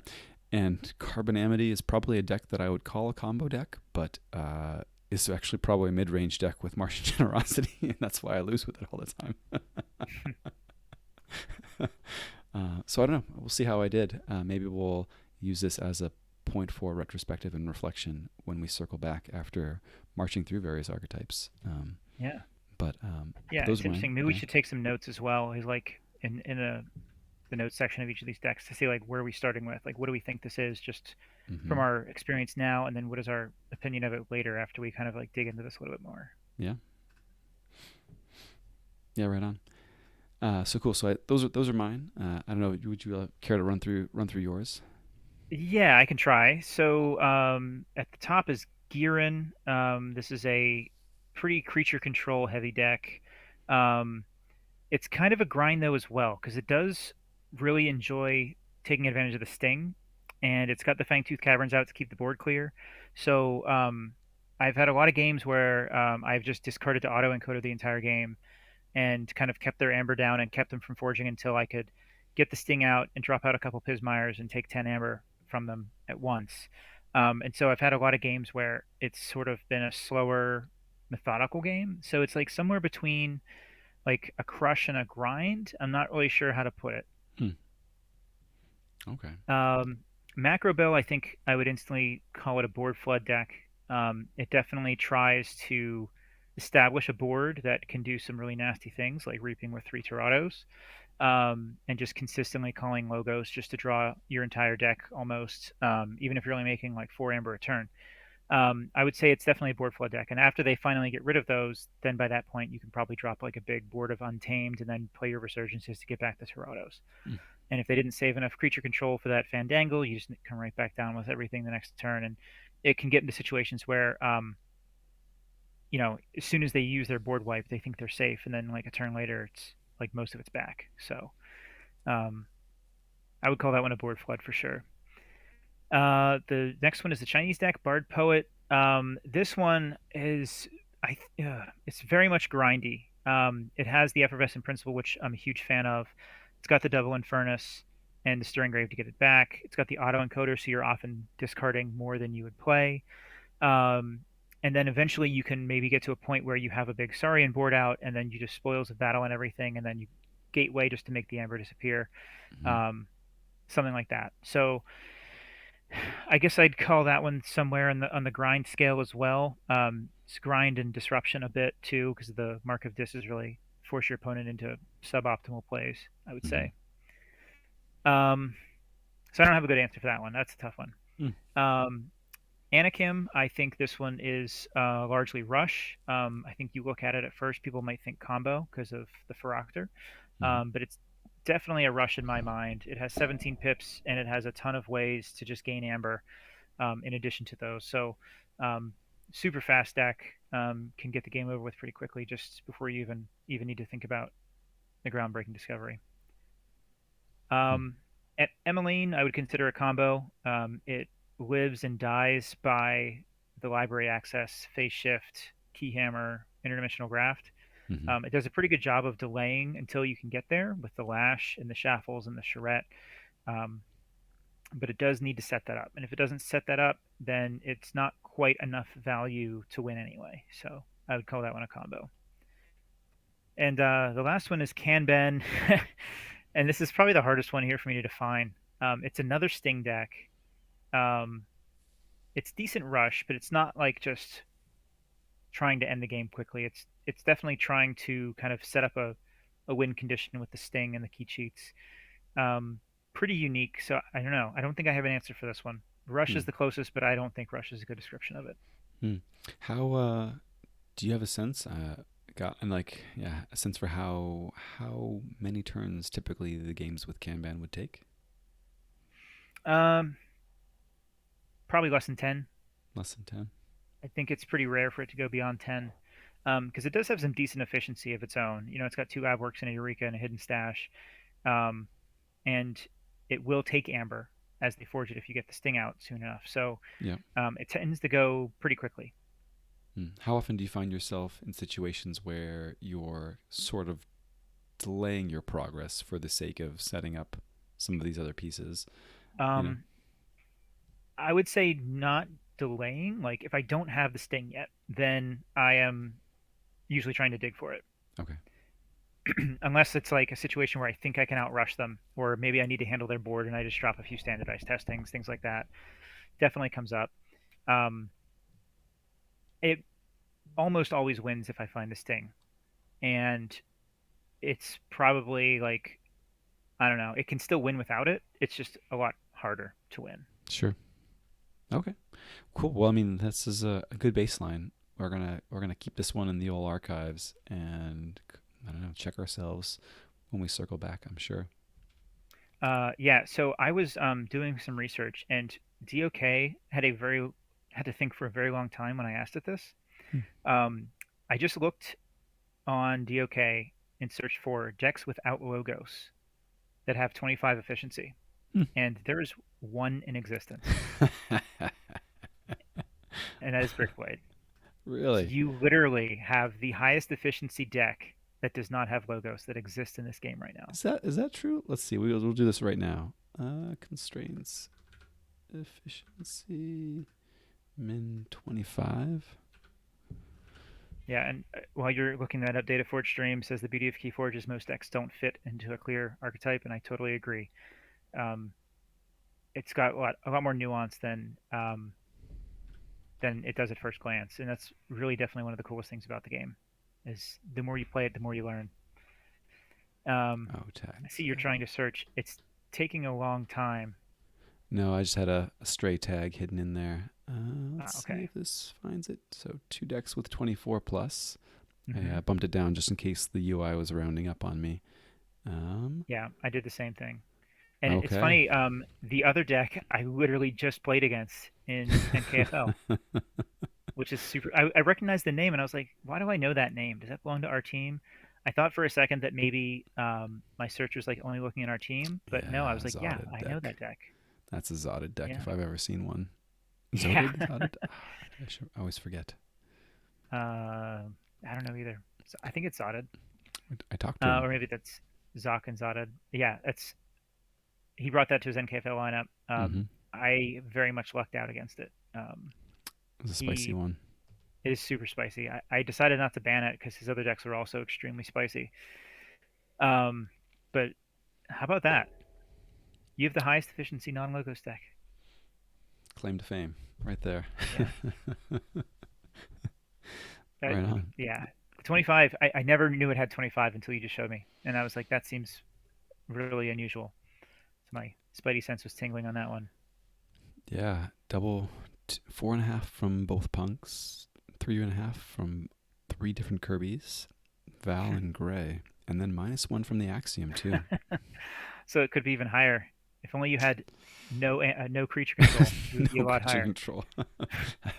And Carbon Amity is probably a deck that I would call a combo deck, but is actually probably a mid-range deck with Martian Generosity, and that's why I lose with it all the time. So I don't know. We'll see how I did. Maybe we'll use this as a point for retrospective and reflection when we circle back after marching through various archetypes. Yeah. But Yeah, those it's are mine. interesting. Maybe we Yeah. should take some notes as well. Is like in the notes section of each of these decks to see like where are we starting with? Like what do we think this is just Mm-hmm. from our experience now, and then what is our opinion of it later after we kind of like dig into this a little bit more. Yeah. Yeah. Right on. So cool. So those are mine. I don't know. Would you care to run through yours? Yeah, I can try. So at the top is Giran. This is a pretty creature control heavy deck. Um, it's kind of a grind though as well because it does really enjoy taking advantage of the sting, and it's got the Fangtooth Caverns out to keep the board clear. So I've had a lot of games where I've just discarded to auto encoder the entire game and kind of kept their amber down and kept them from forging until I could get the sting out and drop out a couple Pismires and take 10 amber from them at once. And so I've had a lot of games where it's sort of been a slower, methodical game. So it's like somewhere between like a crush and a grind. I'm not really sure how to put it. Hmm. Okay. Um, Macro Bill, I think I would instantly call it a board flood deck. It definitely tries to establish a board that can do some really nasty things, like reaping with three Tirados, and just consistently calling logos just to draw your entire deck almost, even if you're only making like four amber a turn. I would say it's definitely a board flood deck. And after they finally get rid of those, then by that point you can probably drop like a big board of Untamed and then play your Resurgences to get back the Tirados. Hmm. And if they didn't save enough creature control for that Fandangle, you just come right back down with everything the next turn. And it can get into situations where, as soon as they use their board wipe, they think they're safe, and then like a turn later, it's like most of it's back. So um, I would call that one a board flood for sure. The next one is the Chinese deck, Bard Poet. This one is, it's very much grindy. It has the Effervescent Principle, which I'm a huge fan of. It's got the Double Infernus and the Stirring Grave to get it back. It's got the auto encoder, so you're often discarding more than you would play. Um, and then eventually you can maybe get to a point where you have a big Saurian board out, and then you just spoils of battle and everything, and then you gateway just to make the Amber disappear. Mm-hmm. Um, Something like that. So I guess I'd call that one somewhere on the grind scale as well. It's grind and disruption a bit too, because the mark of dis is really force your opponent into suboptimal plays, I would Mm-hmm. say. Um, so I don't have a good answer for that one. That's a tough one. Mm. Um, Anakim, I think this one is largely rush. I think you look at it at first, people might think combo because of the Feroctor, Mm-hmm. but it's definitely a rush in my mind. It has 17 pips and it has a ton of ways to just gain amber in addition to those. So um, super fast deck can get the game over with pretty quickly just before you even need to think about the groundbreaking discovery. Hmm. Um, Emmeline, I would consider a combo. It lives and dies by the library access, phase shift, keyhammer, interdimensional graft. Hmm. It does a pretty good job of delaying until you can get there with the lash and the shaffles and the charrette. Um, but it does need to set that up. And if it doesn't set that up, then it's not quite enough value to win anyway. So I would call that one a combo. And the last one is Kanben. And this is probably the hardest one here for me to define. It's another Sting deck. Um, it's decent rush, but it's not like just trying to end the game quickly. It's definitely trying to kind of set up a win condition with the Sting and the key cheats. Um, Pretty unique. So I don't know. I don't think I have an answer for this one. Rush Hmm. is the closest, but I don't think Rush is a good description of it. Hmm. How do you have a sense? Got and like yeah, a sense for how many turns typically the games with Kanban would take? Um, Probably less than 10. Less than 10. I think it's pretty rare for it to go beyond 10. Because it does have some decent efficiency of its own. You know, it's got two Abworks and a Eureka and a Hidden Stash. Um, and it will take Amber as they forge it if you get the Sting out soon enough. So Yeah. it tends to go pretty quickly. Hmm. How often do you find yourself in situations where you're sort of delaying your progress for the sake of setting up some of these other pieces? You know. Um, I would say not delaying. Like if I don't have the Sting yet, then I am usually trying to dig for it. Okay. Unless it's like a situation where I think I can outrush them, or maybe I need to handle their board and I just drop a few standardized testings, things like that. Definitely comes up. Um, it almost always wins if I find the Sting, and it's probably like I don't know. It can still win without it. It's just a lot harder to win. Sure. Okay. Cool. Well, I mean, this is a good baseline. We're gonna keep this one in the old archives, and I don't know, check ourselves when we circle back. I'm sure. Yeah. So I was doing some research, and DOK had to think for a very long time when I asked it this. Hmm. Um, I just looked on DOK and searched for decks without logos that have 25 efficiency, Hmm. and there is one in existence, and that is Brickblade. So Really? you literally have the highest efficiency deck that does not have logos that exists in this game right now. Is that true? Let's see. We'll do this right now. Constraints efficiency min 25. Yeah, and while you're looking that up, Data Forge Stream says the beauty of Keyforge is most decks don't fit into a clear archetype, and I totally agree. Um, it's got a lot more nuance than it does at first glance, and that's really definitely one of the coolest things about the game. Is the more you play it, the more you learn. Oh, I tags. see you're trying to search. It's taking a long time. No, I just had a stray tag hidden in there. Let's Ah, see okay. if this finds it. So two decks with 24 plus. I Hmm. bumped it down just in case the UI was rounding up on me. Um, Yeah, I did the same thing. And it's okay. funny, the other deck I literally just played against in NKFL, which is super. I recognized the name and I was like, why do I know that name? Does that belong to our team? I thought for a second that maybe my search was like only looking at our team, but no, I Yeah, was like, yeah, Zotted I know deck. that deck. That's a Zotted deck Yeah. if I've ever seen one. Yeah. Zotted? Zotted? I always forget. I don't know either. So I think it's Zotted. I talked to him. Or maybe that's Zoc and Zotted. Yeah, that's he brought that to his NKFL lineup. Mm-hmm. I very much lucked out against it. It was a spicy He one. It is super spicy. I decided not to ban it because his other decks are also extremely spicy. Um, but how about that? You have the highest efficiency non-logos deck. Claim to fame. Right there. Yeah. That, Right on. yeah. 25. I never knew it had 25 until you just showed me, and I was like, that seems really unusual. So my spidey sense was tingling on that one. Yeah. Double 4.5 from both punks. 3.5 from three different Kirby's. Val and Gray. And then -1 from the axiom too. So it could be even higher. If only you had no creature control, it would be No a lot creature higher. control. I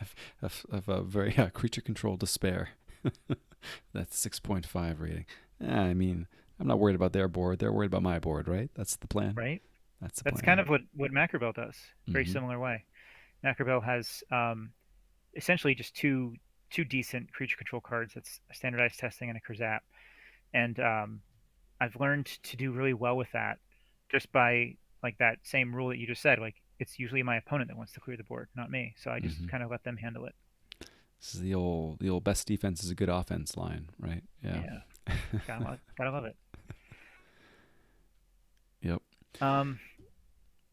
have a very creature control to spare. That's 6.5 rating. I mean, I'm not worried about their board. They're worried about my board, right? That's the plan. Right? That's the That's kind plan. of what Macrobell does. Very Mm-hmm. similar way. Macrobell has essentially just two decent creature control cards. That's a standardized testing and a Kurzap. And I've learned to do really well with that just by like that same rule that you just said. Like it's usually my opponent that wants to clear the board, not me. So I just Mm-hmm. kind of let them handle it. This is the old best defense is a good offense line, right? Yeah. Yeah, gotta love it. Yep. Um,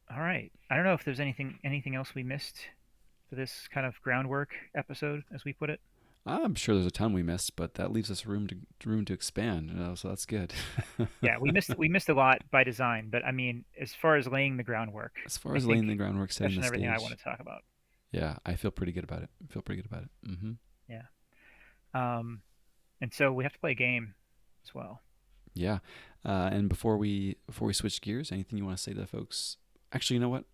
all right. I don't know if there's anything else we missed for this kind of groundwork episode, as we put it. I'm sure there's a ton we missed, but that leaves us room to expand. So that's good. Yeah, we missed a lot by design, but I mean, as far as laying the groundwork, As far I as think laying the groundwork, setting touched the on everything I want stage, to talk about. yeah, I feel pretty good about it. Mm-hmm. Yeah. Um, and so we have to play a game as well. Yeah. And before we switch gears, anything you want to say to the folks? Actually, you know what?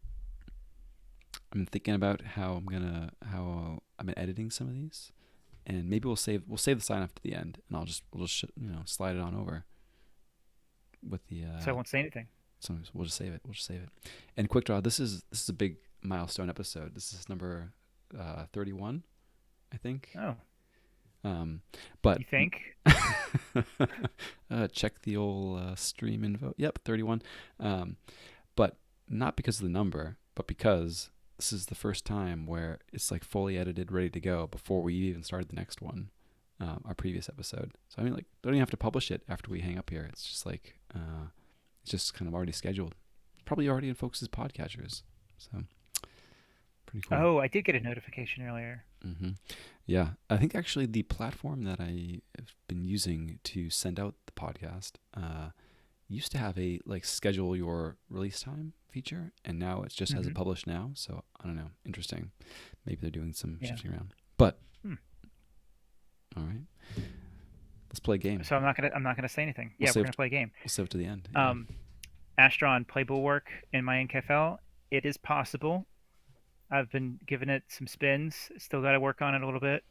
I'm thinking about how I'm editing some of these, and maybe we'll save the sign off to the end, and we'll just slide it on over with the So I won't say anything. so we'll just save it. We'll just save it. And quick draw. This is a big milestone episode. This is number 31, I think. Oh, But you think? check the old stream info. Yep, 31. But not because of the number, but because this is the first time where it's like fully edited, ready to go before we even started the next one, our previous episode. So I mean, like, don't even have to publish it after we hang up here. It's just like it's just kind of already scheduled. Probably already in folks' podcatchers. So pretty cool. Oh, I did get a notification earlier. hmm Yeah, I think actually the platform that I have been using to send out the podcast used to have a like schedule your release time feature, and now it just has Hmm. it published now. So I don't know. Interesting. Maybe they're doing some Yeah. shifting around. But Hmm. all right, let's play a game. So I'm not gonna say anything. We'll Yeah, we're save gonna play a game. we'll save it to the end. Yeah. Um, Astron play Bulwark in my NKFL. It is possible. I've been giving it some spins. Still got to work on it a little bit.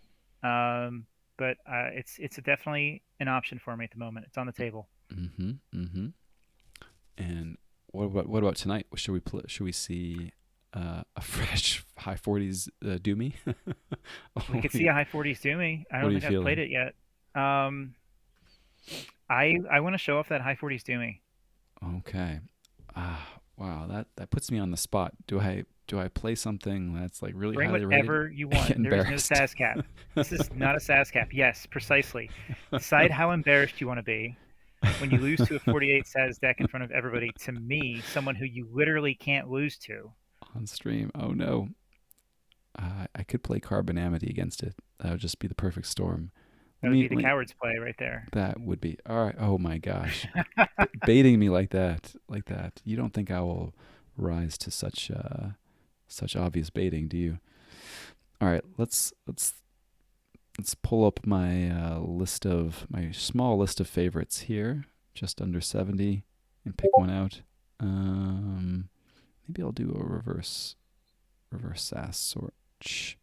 Um, but it's definitely an option for me at the moment. It's on the table. Mm-hmm. Mm-hmm. And what about tonight? Should we see a fresh high 40s Doomy? We could see a high 40s Doomy. I What don't are you think I've played feeling? it yet. Um, I want to show off that high 40s Doomy. Okay. Wow. That puts me on the spot. Do I play something that's like really Bring highly rated? whatever you Get want. There is no embarrassed. SAS cap. This is not a SAS cap. Yes, precisely. Decide how embarrassed you want to be when you lose to a 48 SAS deck in front of everybody. To me, someone who you literally can't lose to. On stream. Oh no. I could play Carbon Amity against it. That would just be the perfect storm. That would be the coward's play right there. That would be all right. Oh my gosh, baiting me like that, like that. You don't think I will rise to such obvious baiting, do you? All right, let's pull up my my small list of favorites here, just under 70, and pick one out. Maybe I'll do a reverse sass search.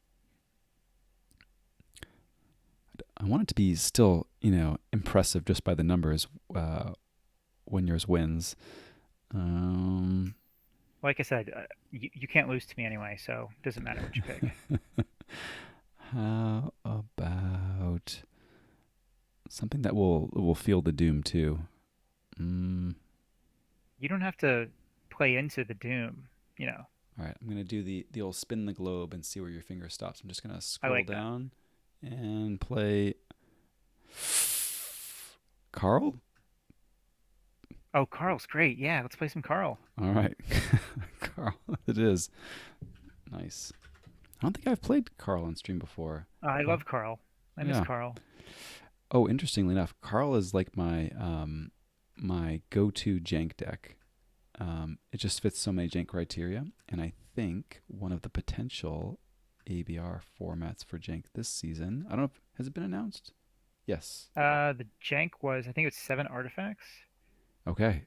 I want it to be still, impressive just by the numbers when yours wins. Um, Like I said, you can't lose to me anyway, so it doesn't matter what you pick. how about something that will feel the doom too? Mm, You don't have to play into the doom, you know. all right, I'm gonna do the old spin the globe and see where your finger stops. I'm just gonna I scroll like that. down and play Carl. Oh, Carl's great. Yeah, let's play some Carl. All right, Carl, it is nice. I don't think I've played Carl on stream before. I Uh, love Carl. I miss yeah. Carl. Oh, interestingly enough, Carl is like my go-to jank deck. It just fits so many jank criteria, and I think one of the potential ABR formats for jank this season. I don't know. Has it been announced? Yes. The jank was, I think it's 7 artifacts. Okay.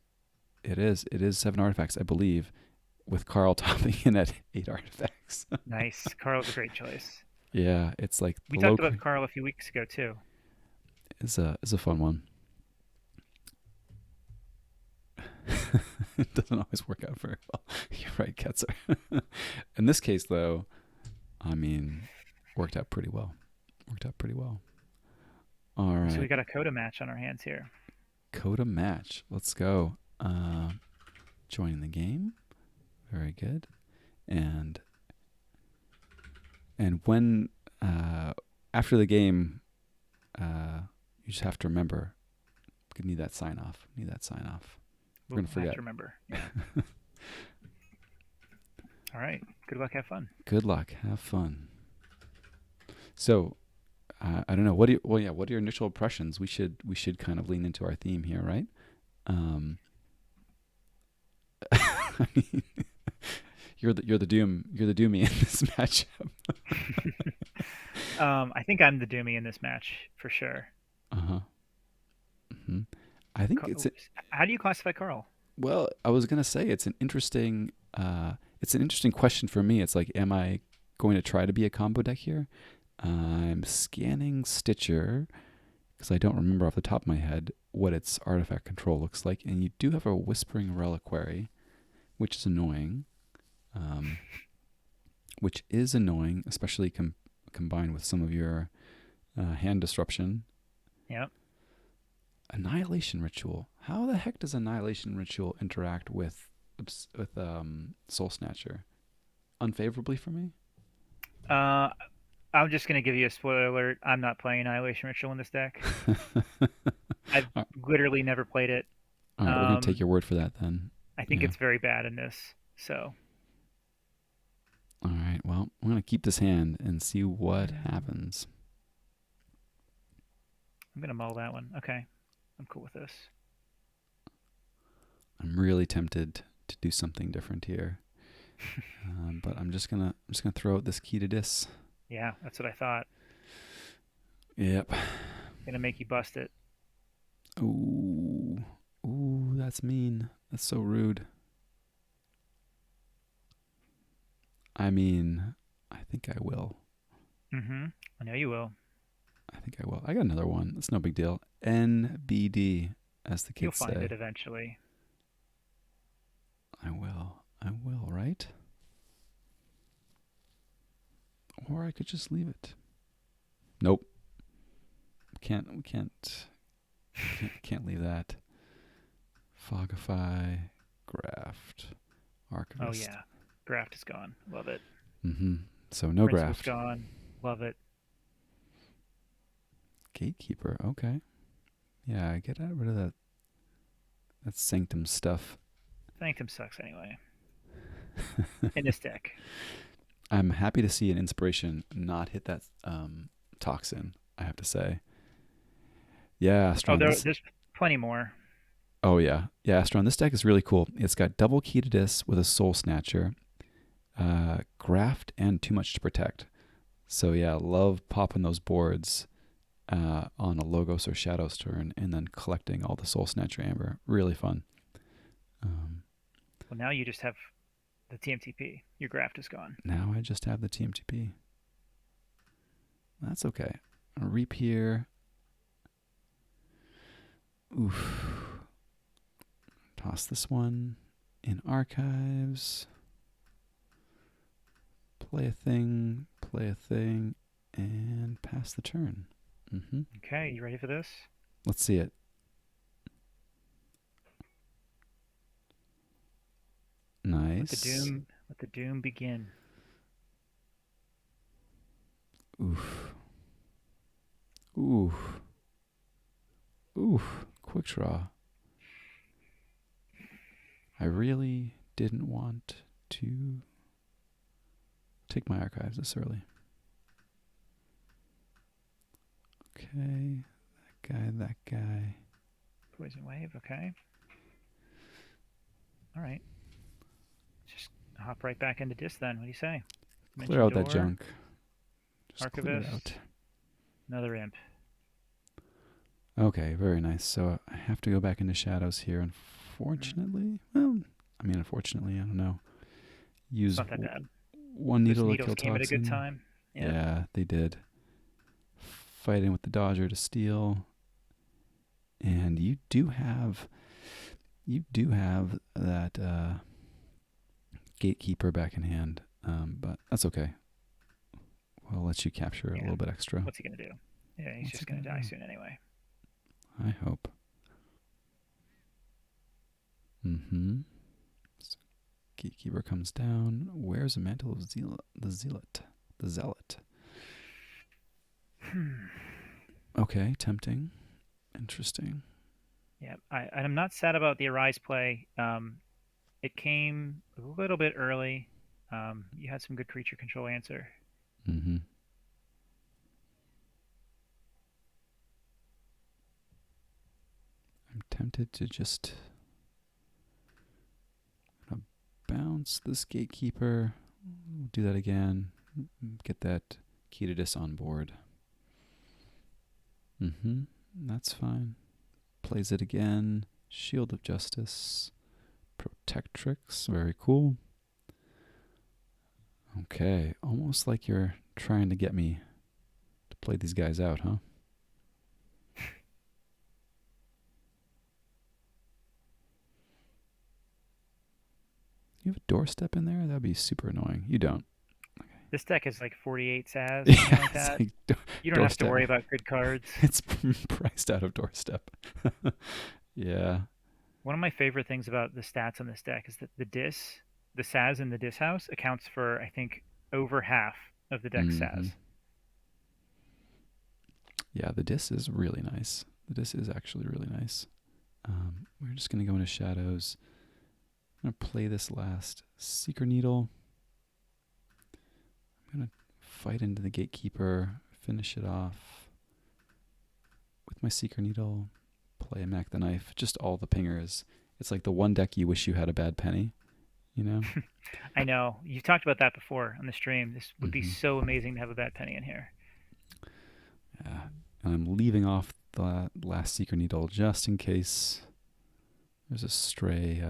It is. It is 7 artifacts, I believe, with Carl topping in at 8 artifacts. Nice. Carl's a great choice. Yeah, it's like We the low talked about Carl a few weeks ago too. is a fun one. It doesn't always work out very well. You're right, Ketzer. In this case, though, I mean, worked out pretty well. Worked out pretty well. All So we right, got a Coda match on our hands here. Coda match. Let's go. Joining the game. Very good. And when after the game, you just have to remember. You need that sign off. Need that sign off. We're gonna We'll have forget. to remember. Yeah. All right. Good luck. Have fun. Good luck. Have fun. So, I don't know. What do you? Well, yeah. What are your initial impressions? We should kind of lean into our theme here, right? I mean, you're the Doomy in this matchup. I think I'm the Doomy in this match for sure. Uh-huh. Hmm. I think How do you classify Carl? well, I was gonna say it's an interesting question for me. It's like, am I going to try to be a combo deck here? I'm scanning Stitcher because I don't remember off the top of my head what its artifact control looks like, and you do have a Whispering Reliquary, which is annoying. Um, which is annoying, especially combined with some of your hand disruption. Yep. Annihilation Ritual. How the heck does Annihilation Ritual interact with Soul Snatcher? Unfavorably for me? Uh, I'm just gonna give you a spoiler alert. I'm not playing Annihilation Ritual in this deck. I've All literally never played it. right, we're going to take your word for that then. I think Yeah. it's very bad in this. So All right, well, I'm going to keep this hand and see what happens. I'm gonna mull that one. Okay, I'm cool with this. I'm really tempted to do something different here. But I'm just gonna throw out this Key to Dis. Yeah, that's what I thought. Yep. Gonna make you bust it. Ooh, that's mean. That's so rude. I mean, I think I will. Mm-hmm. I know you will. I think I will. I got another one. It's no big deal. NBD, as the You'll kids find say. it eventually. I will. I will, right? Or I could just leave it. Nope. We can't leave that. Fogify, Graft, Archivist. Oh yeah, Graft is gone. Love it. Mm-hmm. So no Principle's Graft. gone. Love it. Gatekeeper. Okay. Yeah, get rid of that Sanctum stuff. Sanctum sucks anyway. In this deck. I'm happy to see an Inspiration not hit that Toxin, I have to say. Yeah, Astron. There's plenty more. Oh, yeah. Yeah, Astron, this deck is really cool. It's got double Key to Dis with a Soul Snatcher, Graft, and Too Much to Protect. So, yeah, love popping those boards on a Logos or Shadows turn and then collecting all the Soul Snatcher Amber. Really fun. Well, now you just have the TMTP. Your Graft is gone. Now I just have the TMTP. That's okay. I'll reap here. Oof. Toss this one in Archives. Play a thing, and pass the turn. Mm-hmm. Okay, you ready for this? Let's see it. Nice. Let the doom begin. Oof. Oof. Oof. Quick draw. I really didn't want to take my Archives this early. Okay. That guy. Poison Wave, okay. Alright. Just hop right back into Dis then. What do you say? Clear out that junk. Just Archivist. clear it out. Another imp. Okay, very nice. So I have to go back into shadows here, Mm, unfortunately. Well, I mean, unfortunately, I don't know. it's Use not that bad. one Those needle to needles kill came at a good toxin. time. Yeah. Yeah, they did. Fighting with the dodger to steal. And you do have that gatekeeper back in hand. But that's okay. We'll let you capture a Yeah. little bit extra. What's he gonna do? Yeah, he's What's he just gonna gonna die do? soon anyway. I hope. Mm-hmm. So gatekeeper comes down. Wears a mantle of the zealot. The zealot. Hmm. Okay, tempting. Interesting. Yeah, I'm not sad about the Arise play. It came a little bit early. You had some good creature control answer. Mm-hmm. I'm tempted to just bounce this gatekeeper. Do that again. Get that key to dis on board. Mm-hmm. That's fine. Plays it again. Shield of Justice. Protectrix. Very cool. Okay. Almost like you're trying to get me to play these guys out, huh? You have a doorstep in there? That'd be super annoying. You don't. This deck is like 48 SAS, something Yeah, like it's that. like You don't have to doorstep. worry about good cards. It's priced out of doorstep. Yeah. One of my favorite things about the stats on this deck is that the SAS in the Dis house accounts for, I think, over half of the deck's Mm-hmm. SAS. Yeah, the dis is really nice. The dis is actually really nice. We're just going to go into shadows. I'm going to play this last Seeker Needle. I'm going to fight into the Gatekeeper, finish it off with my Seeker Needle, play a Mac the Knife, just all the pingers. It's like the one deck you wish you had a bad penny, you know? I know. You've talked about that before on the stream. This would be Mm-hmm. so amazing to have a bad penny in here. Yeah. And I'm leaving off the last Seeker Needle just in case there's a stray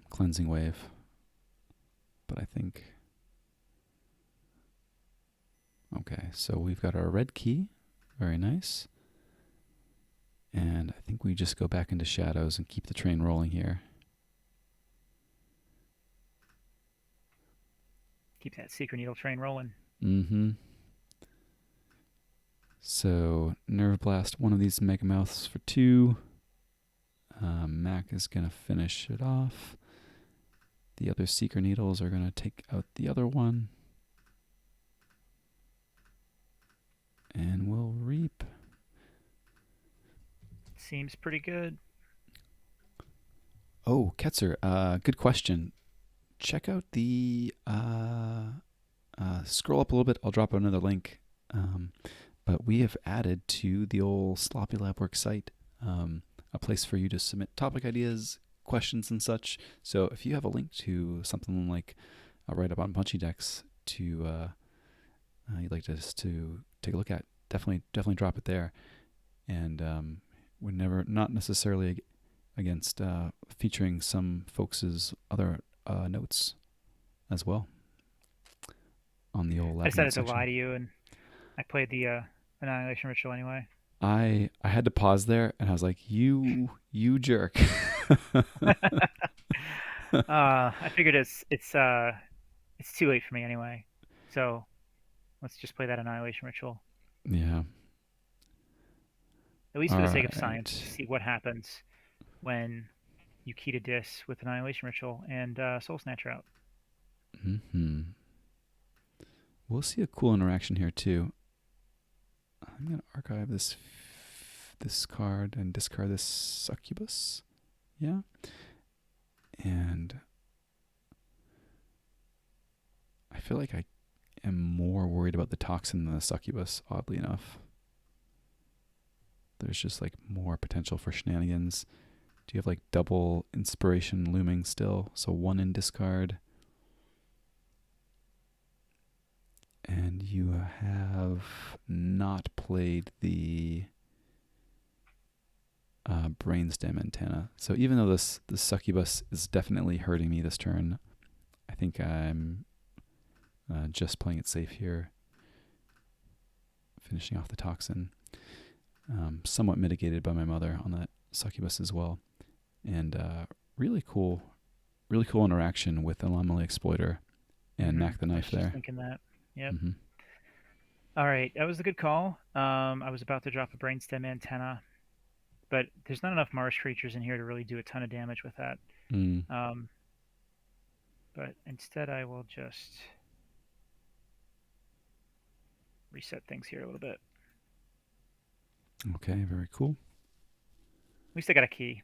cleansing wave. But I think... Okay, so we've got our red key. Very nice. And I think we just go back into shadows and keep the train rolling here. Keep that Secret Needle train rolling. Mm-hmm. So, Nerve Blast, one of these Mega Mouths for 2. Mac is going to finish it off. The other Seeker Needles are going to take out the other one. And we'll reap. Seems pretty good. Oh, Ketzer, good question. Check out the... scroll up a little bit. I'll drop another link. But we have added to the old Sloppy Lab Work site a place for you to submit topic ideas, questions, and such. So if you have a link to something like a write-up on Punchy Decks you'd like to take a look at, definitely drop it there. And we're not necessarily against featuring some folks' other notes as well on the old I lab notes decided to lie section. to you, and I played the Annihilation Ritual anyway. I had to pause there, and I was like, "You jerk." I figured it's too late for me anyway, so let's just play that Annihilation Ritual, Yeah. at least All for the sake of science, to right. see what happens when you key to Dis with Annihilation Ritual and Soul Snatcher out. Hmm. We'll see a cool interaction here too. I'm gonna archive this card and discard this succubus. Yeah. And I feel like I am more worried about the toxin than the succubus, oddly enough. There's just like more potential for shenanigans. Do you have like double inspiration looming still? So 1 in discard. And you have not played the brainstem antenna. So even though this succubus is definitely hurting me this turn, I think I'm just playing it safe here, finishing off the toxin. Somewhat mitigated by my mother on that succubus as well. And really cool interaction with Anomaly Exploiter and Knack the I was Knife just there. thinking that. Yep. Mm-hmm. All right, that was a good call. I was about to drop a brainstem antenna, but there's not enough Mars creatures in here to really do a ton of damage with that. Mm. Um, but instead, I will just reset things here a little bit. Okay, very cool. At least I got a key.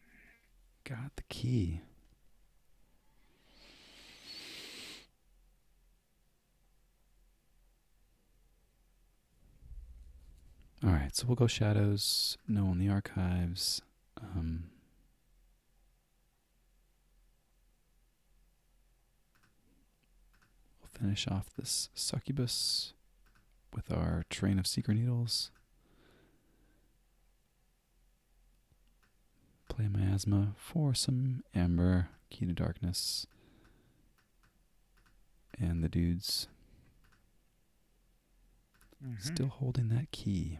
Got the key. All right, so we'll go shadows. No on the archives. We'll finish off this succubus with our train of secret needles. Play miasma for some amber, key to darkness, and the dudes still holding that key.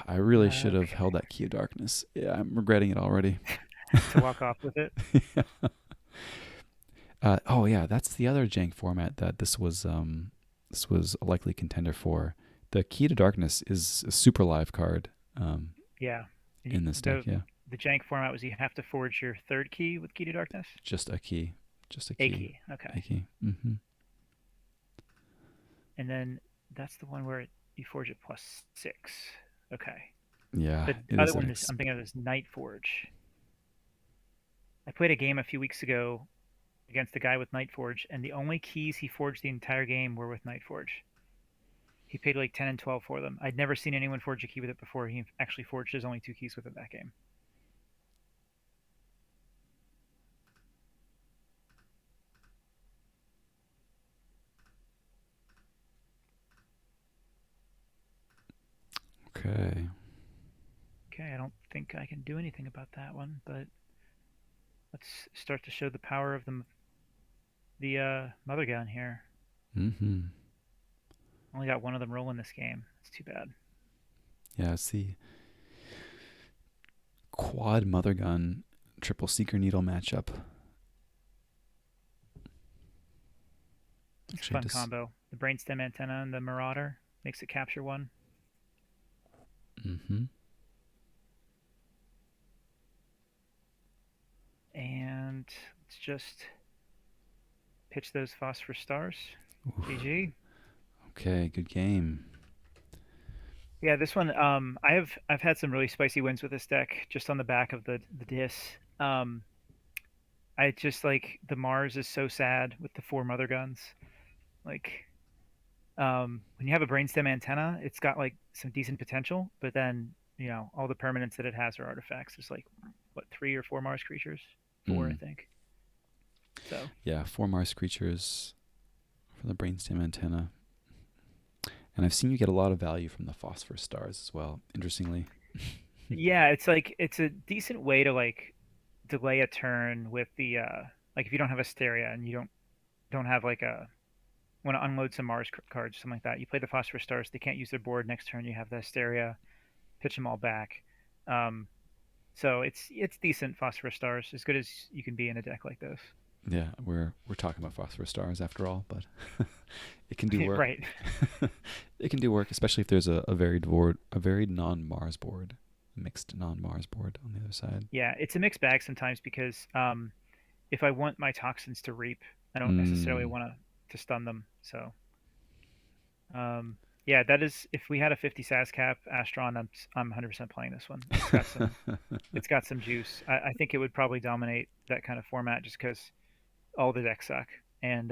I really should have held that key of darkness. Yeah, I'm regretting it already. To walk off with it. Oh yeah, that's the other jank format that this was a likely contender for. The Key to Darkness is a super live card. Yeah. In this deck, yeah. The jank format was you have to forge your third key with Key to Darkness? Just a key. Just a key. A key, okay. A key. Mm-hmm. And then that's the one where you forge it +6. Okay. Yeah. The other one I'm thinking of is Night Forge. I played a game a few weeks ago against a guy with Night Forge, and the only keys he forged the entire game were with Night Forge. He paid like 10 and 12 for them. I'd never seen anyone forge a key with it before. He actually forged his only 2 keys with it that game. Okay. Okay, I don't think I can do anything about that one, but let's start to show the power of the mother gun here. Mm-hmm. Only got one of them rolling this game. It's too bad. Yeah, it's the quad mother gun triple seeker needle matchup. It's a fun combo. The brainstem antenna and the marauder makes it capture one. Mm-hmm. And let's just pitch those phosphorus stars. Oof. GG. Okay, good game. Yeah, this one I've had some really spicy wins with this deck just on the back of the dis. I just like the Mars is so sad with the 4 mother guns. Like when you have a brainstem antenna, it's got like some decent potential, but then all the permanents that it has are artifacts. There's like what 3 or 4 Mars creatures, 4 I think. So yeah, 4 Mars creatures for the brainstem antenna. And I've seen you get a lot of value from the phosphorus stars as well, interestingly. yeah, it's a decent way to like delay a turn with the like if you don't have Asteria and you don't have like a want to unload some Mars cards, something like that. You play the phosphorus stars, they can't use their board next turn. You have the Asteria, pitch them all back. So it's decent phosphorus stars, as good as you can be in a deck like this. Yeah, we're talking about phosphorus stars after all, but it can do work. Right. It can do work, especially if there's a varied board, a varied non-Mars board, mixed non-Mars board on the other side. Yeah, it's a mixed bag sometimes because if I want my toxins to reap, I don't necessarily want to stun them. So yeah, that is if we had a 50 SAS cap Astron, I'm 100% playing this one. It's got some juice. I think it would probably dominate that kind of format just because all the decks suck, and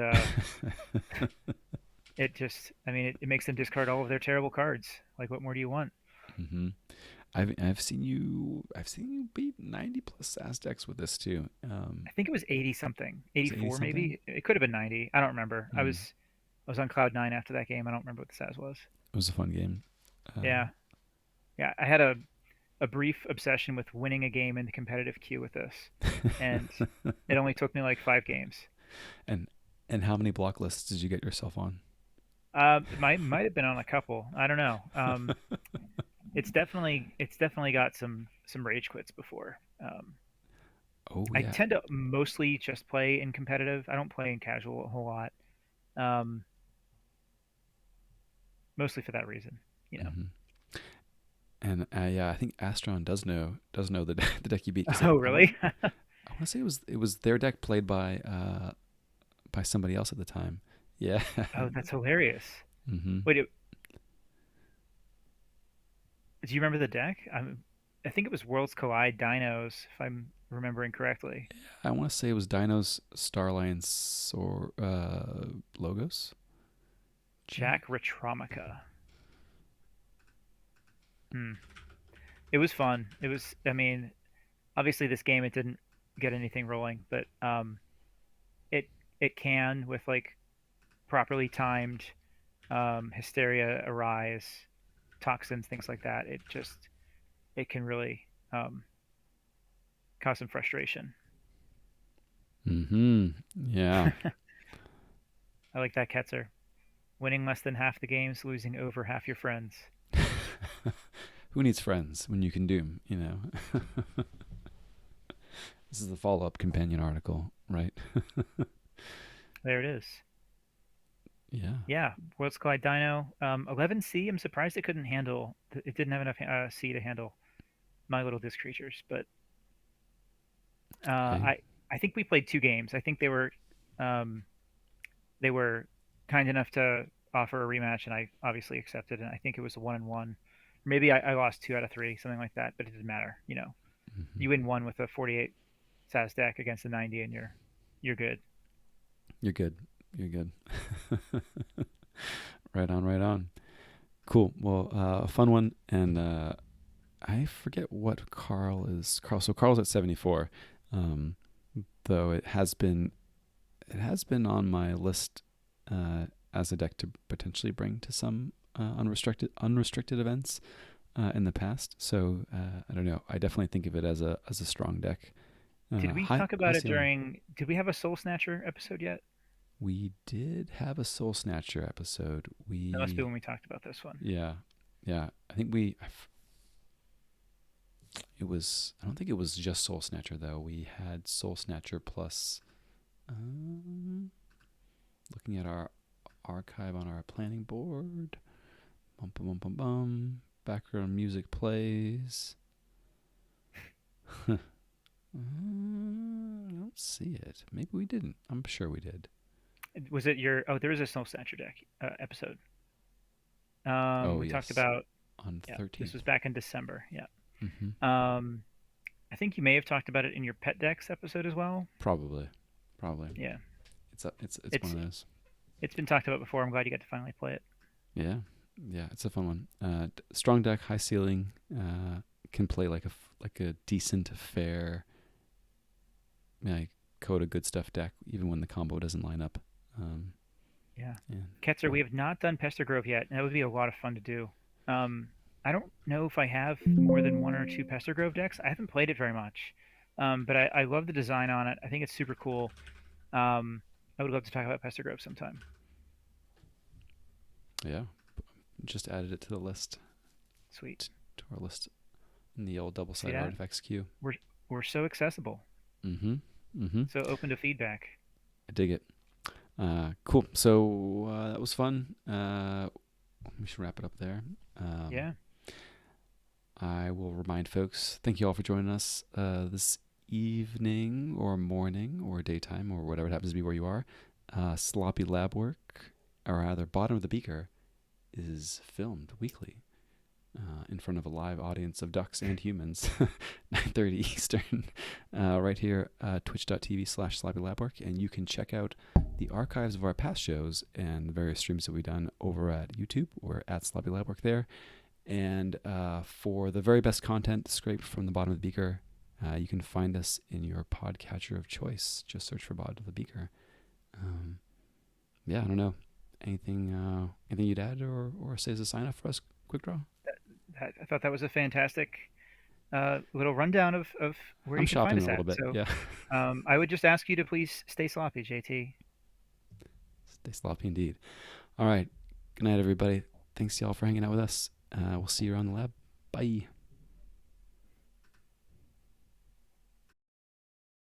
it makes them discard all of their terrible cards. Like, what more do you want? Mm-hmm. I've seen you beat 90 plus SAS decks with this too. I think it was 80 something, Was it 80 84 something? maybe. It could have been 90. I don't remember. I Hmm. was I was on cloud nine after that game. I don't remember what the SAS was. It was a fun game. Yeah, yeah. I had a brief obsession with winning a game in the competitive queue with this, and it only took me like 5 games. and and how many block lists did you get yourself on? Might have been on a couple. I don't know. It's definitely got some rage quits before. Oh I yeah. tend to mostly just play in competitive. I don't play in casual a whole lot. Um, Mostly for that reason. You know. Hmm. And yeah, I think Astron does know the the deck you beat because Oh, I want really? I want to say it was their deck played by somebody else at the time. Yeah. Oh, that's hilarious. Hmm. Wait, do you remember the deck? I think it was Worlds Collide Dinos, if I'm remembering correctly. I want to say it was Dinos, Starlines, or Logos. Jack Retromica. Hmm. It was fun. It was. I mean, obviously this game it didn't get anything rolling, but it it can with like properly timed hysteria arise, toxins, things like that. It can really um, cause some frustration. Hmm. Yeah. I like that, Ketzer. Winning less than half the games, losing over half your friends. Who needs friends when you can do 'em, you know? This is the follow up companion article, right? There it is. Yeah. Yeah, Worlds Collide Dino. 11C, I'm surprised it couldn't handle, it didn't have enough C to handle my little disc creatures, but Hey. I think we played 2 games. I think um, they were kind enough to offer a rematch, and I obviously accepted. And I think it was a 1-1. Maybe I lost 2 out of 3, something like that. But it didn't matter. You know, Hmm. you win one with a 48 SAS deck against a 90, and you're good. You're good. You're good. Right on. Right on. Cool. Well, a fun one, and I forget what Carl is. Carl. So Carl's at 74. Um, though it has been on my list as a deck to potentially bring to some unrestricted events in the past. So I don't know. I definitely think of it as a strong deck. Did we High talk high about it ceiling. during? Did we have a Soul Snatcher episode yet? We did have a Soul Snatcher episode. That must be We when we talked about this one. Yeah, yeah. I think it was. I don't think it was just Soul Snatcher though. We had Soul Snatcher plus. Um, Looking at our archive on our planning board. Bum bum bum bum bum. Background music plays. I don't see it. Maybe we didn't. I'm sure we did. Was it your? Oh, there is a Soul Snatcher deck episode. Oh We talked yes, about. on the Yeah, this 13th. was back in December. Yeah. Mm-hmm. Um, I think you may have talked about it in your pet decks episode as well. Probably, probably. Yeah, It's one it's of those. it's been talked about before. I'm glad you got to finally play it. Yeah, yeah. It's a fun one. Strong deck, high ceiling. Can play like a decent, fair, like code of good stuff deck, even when the combo doesn't line up. Um, Yeah, and Ketzer, we have not done Pester Grove yet, and that would be a lot of fun to do. Um, I don't know if I have more than 1 or 2 Pester Grove decks. I haven't played it very much, but I love the design on it. I think it's super cool. Um, I would love to talk about Pester Grove sometime. yeah, just added it to the list, Sweet. to our list in the old double See sided that? artifacts queue. We're so accessible, Mm-hmm. Mm-hmm. so open to feedback. I dig it. Cool. So that was fun. We should wrap it up there. Um, Yeah. I will remind folks, thank you all for joining us this evening or morning or daytime or whatever it happens to be where you are. Sloppy Lab Work, or rather, Bottom of the Beaker, is filmed weekly in front of a live audience of ducks and humans, 9:30 Eastern, right here, twitch.tv/sloppylabwork. And you can check out the archives of our past shows and the various streams that we've done over at YouTube. We're at Sloppy Labwork there. And for the very best content scraped from the bottom of the beaker, you can find us in your podcatcher of choice. Just search for Bottom of the Beaker. Yeah, I don't know. Anything you'd add or say as a sign off for us, Quick Draw? I thought that was a fantastic little rundown of where I'm you can find shopping us a little at. bit. So Yeah. I would just ask you to please stay sloppy, JT. Stay sloppy indeed. All right. Good night, everybody. Thanks, y'all, for hanging out with us. We'll see you around the lab. Bye.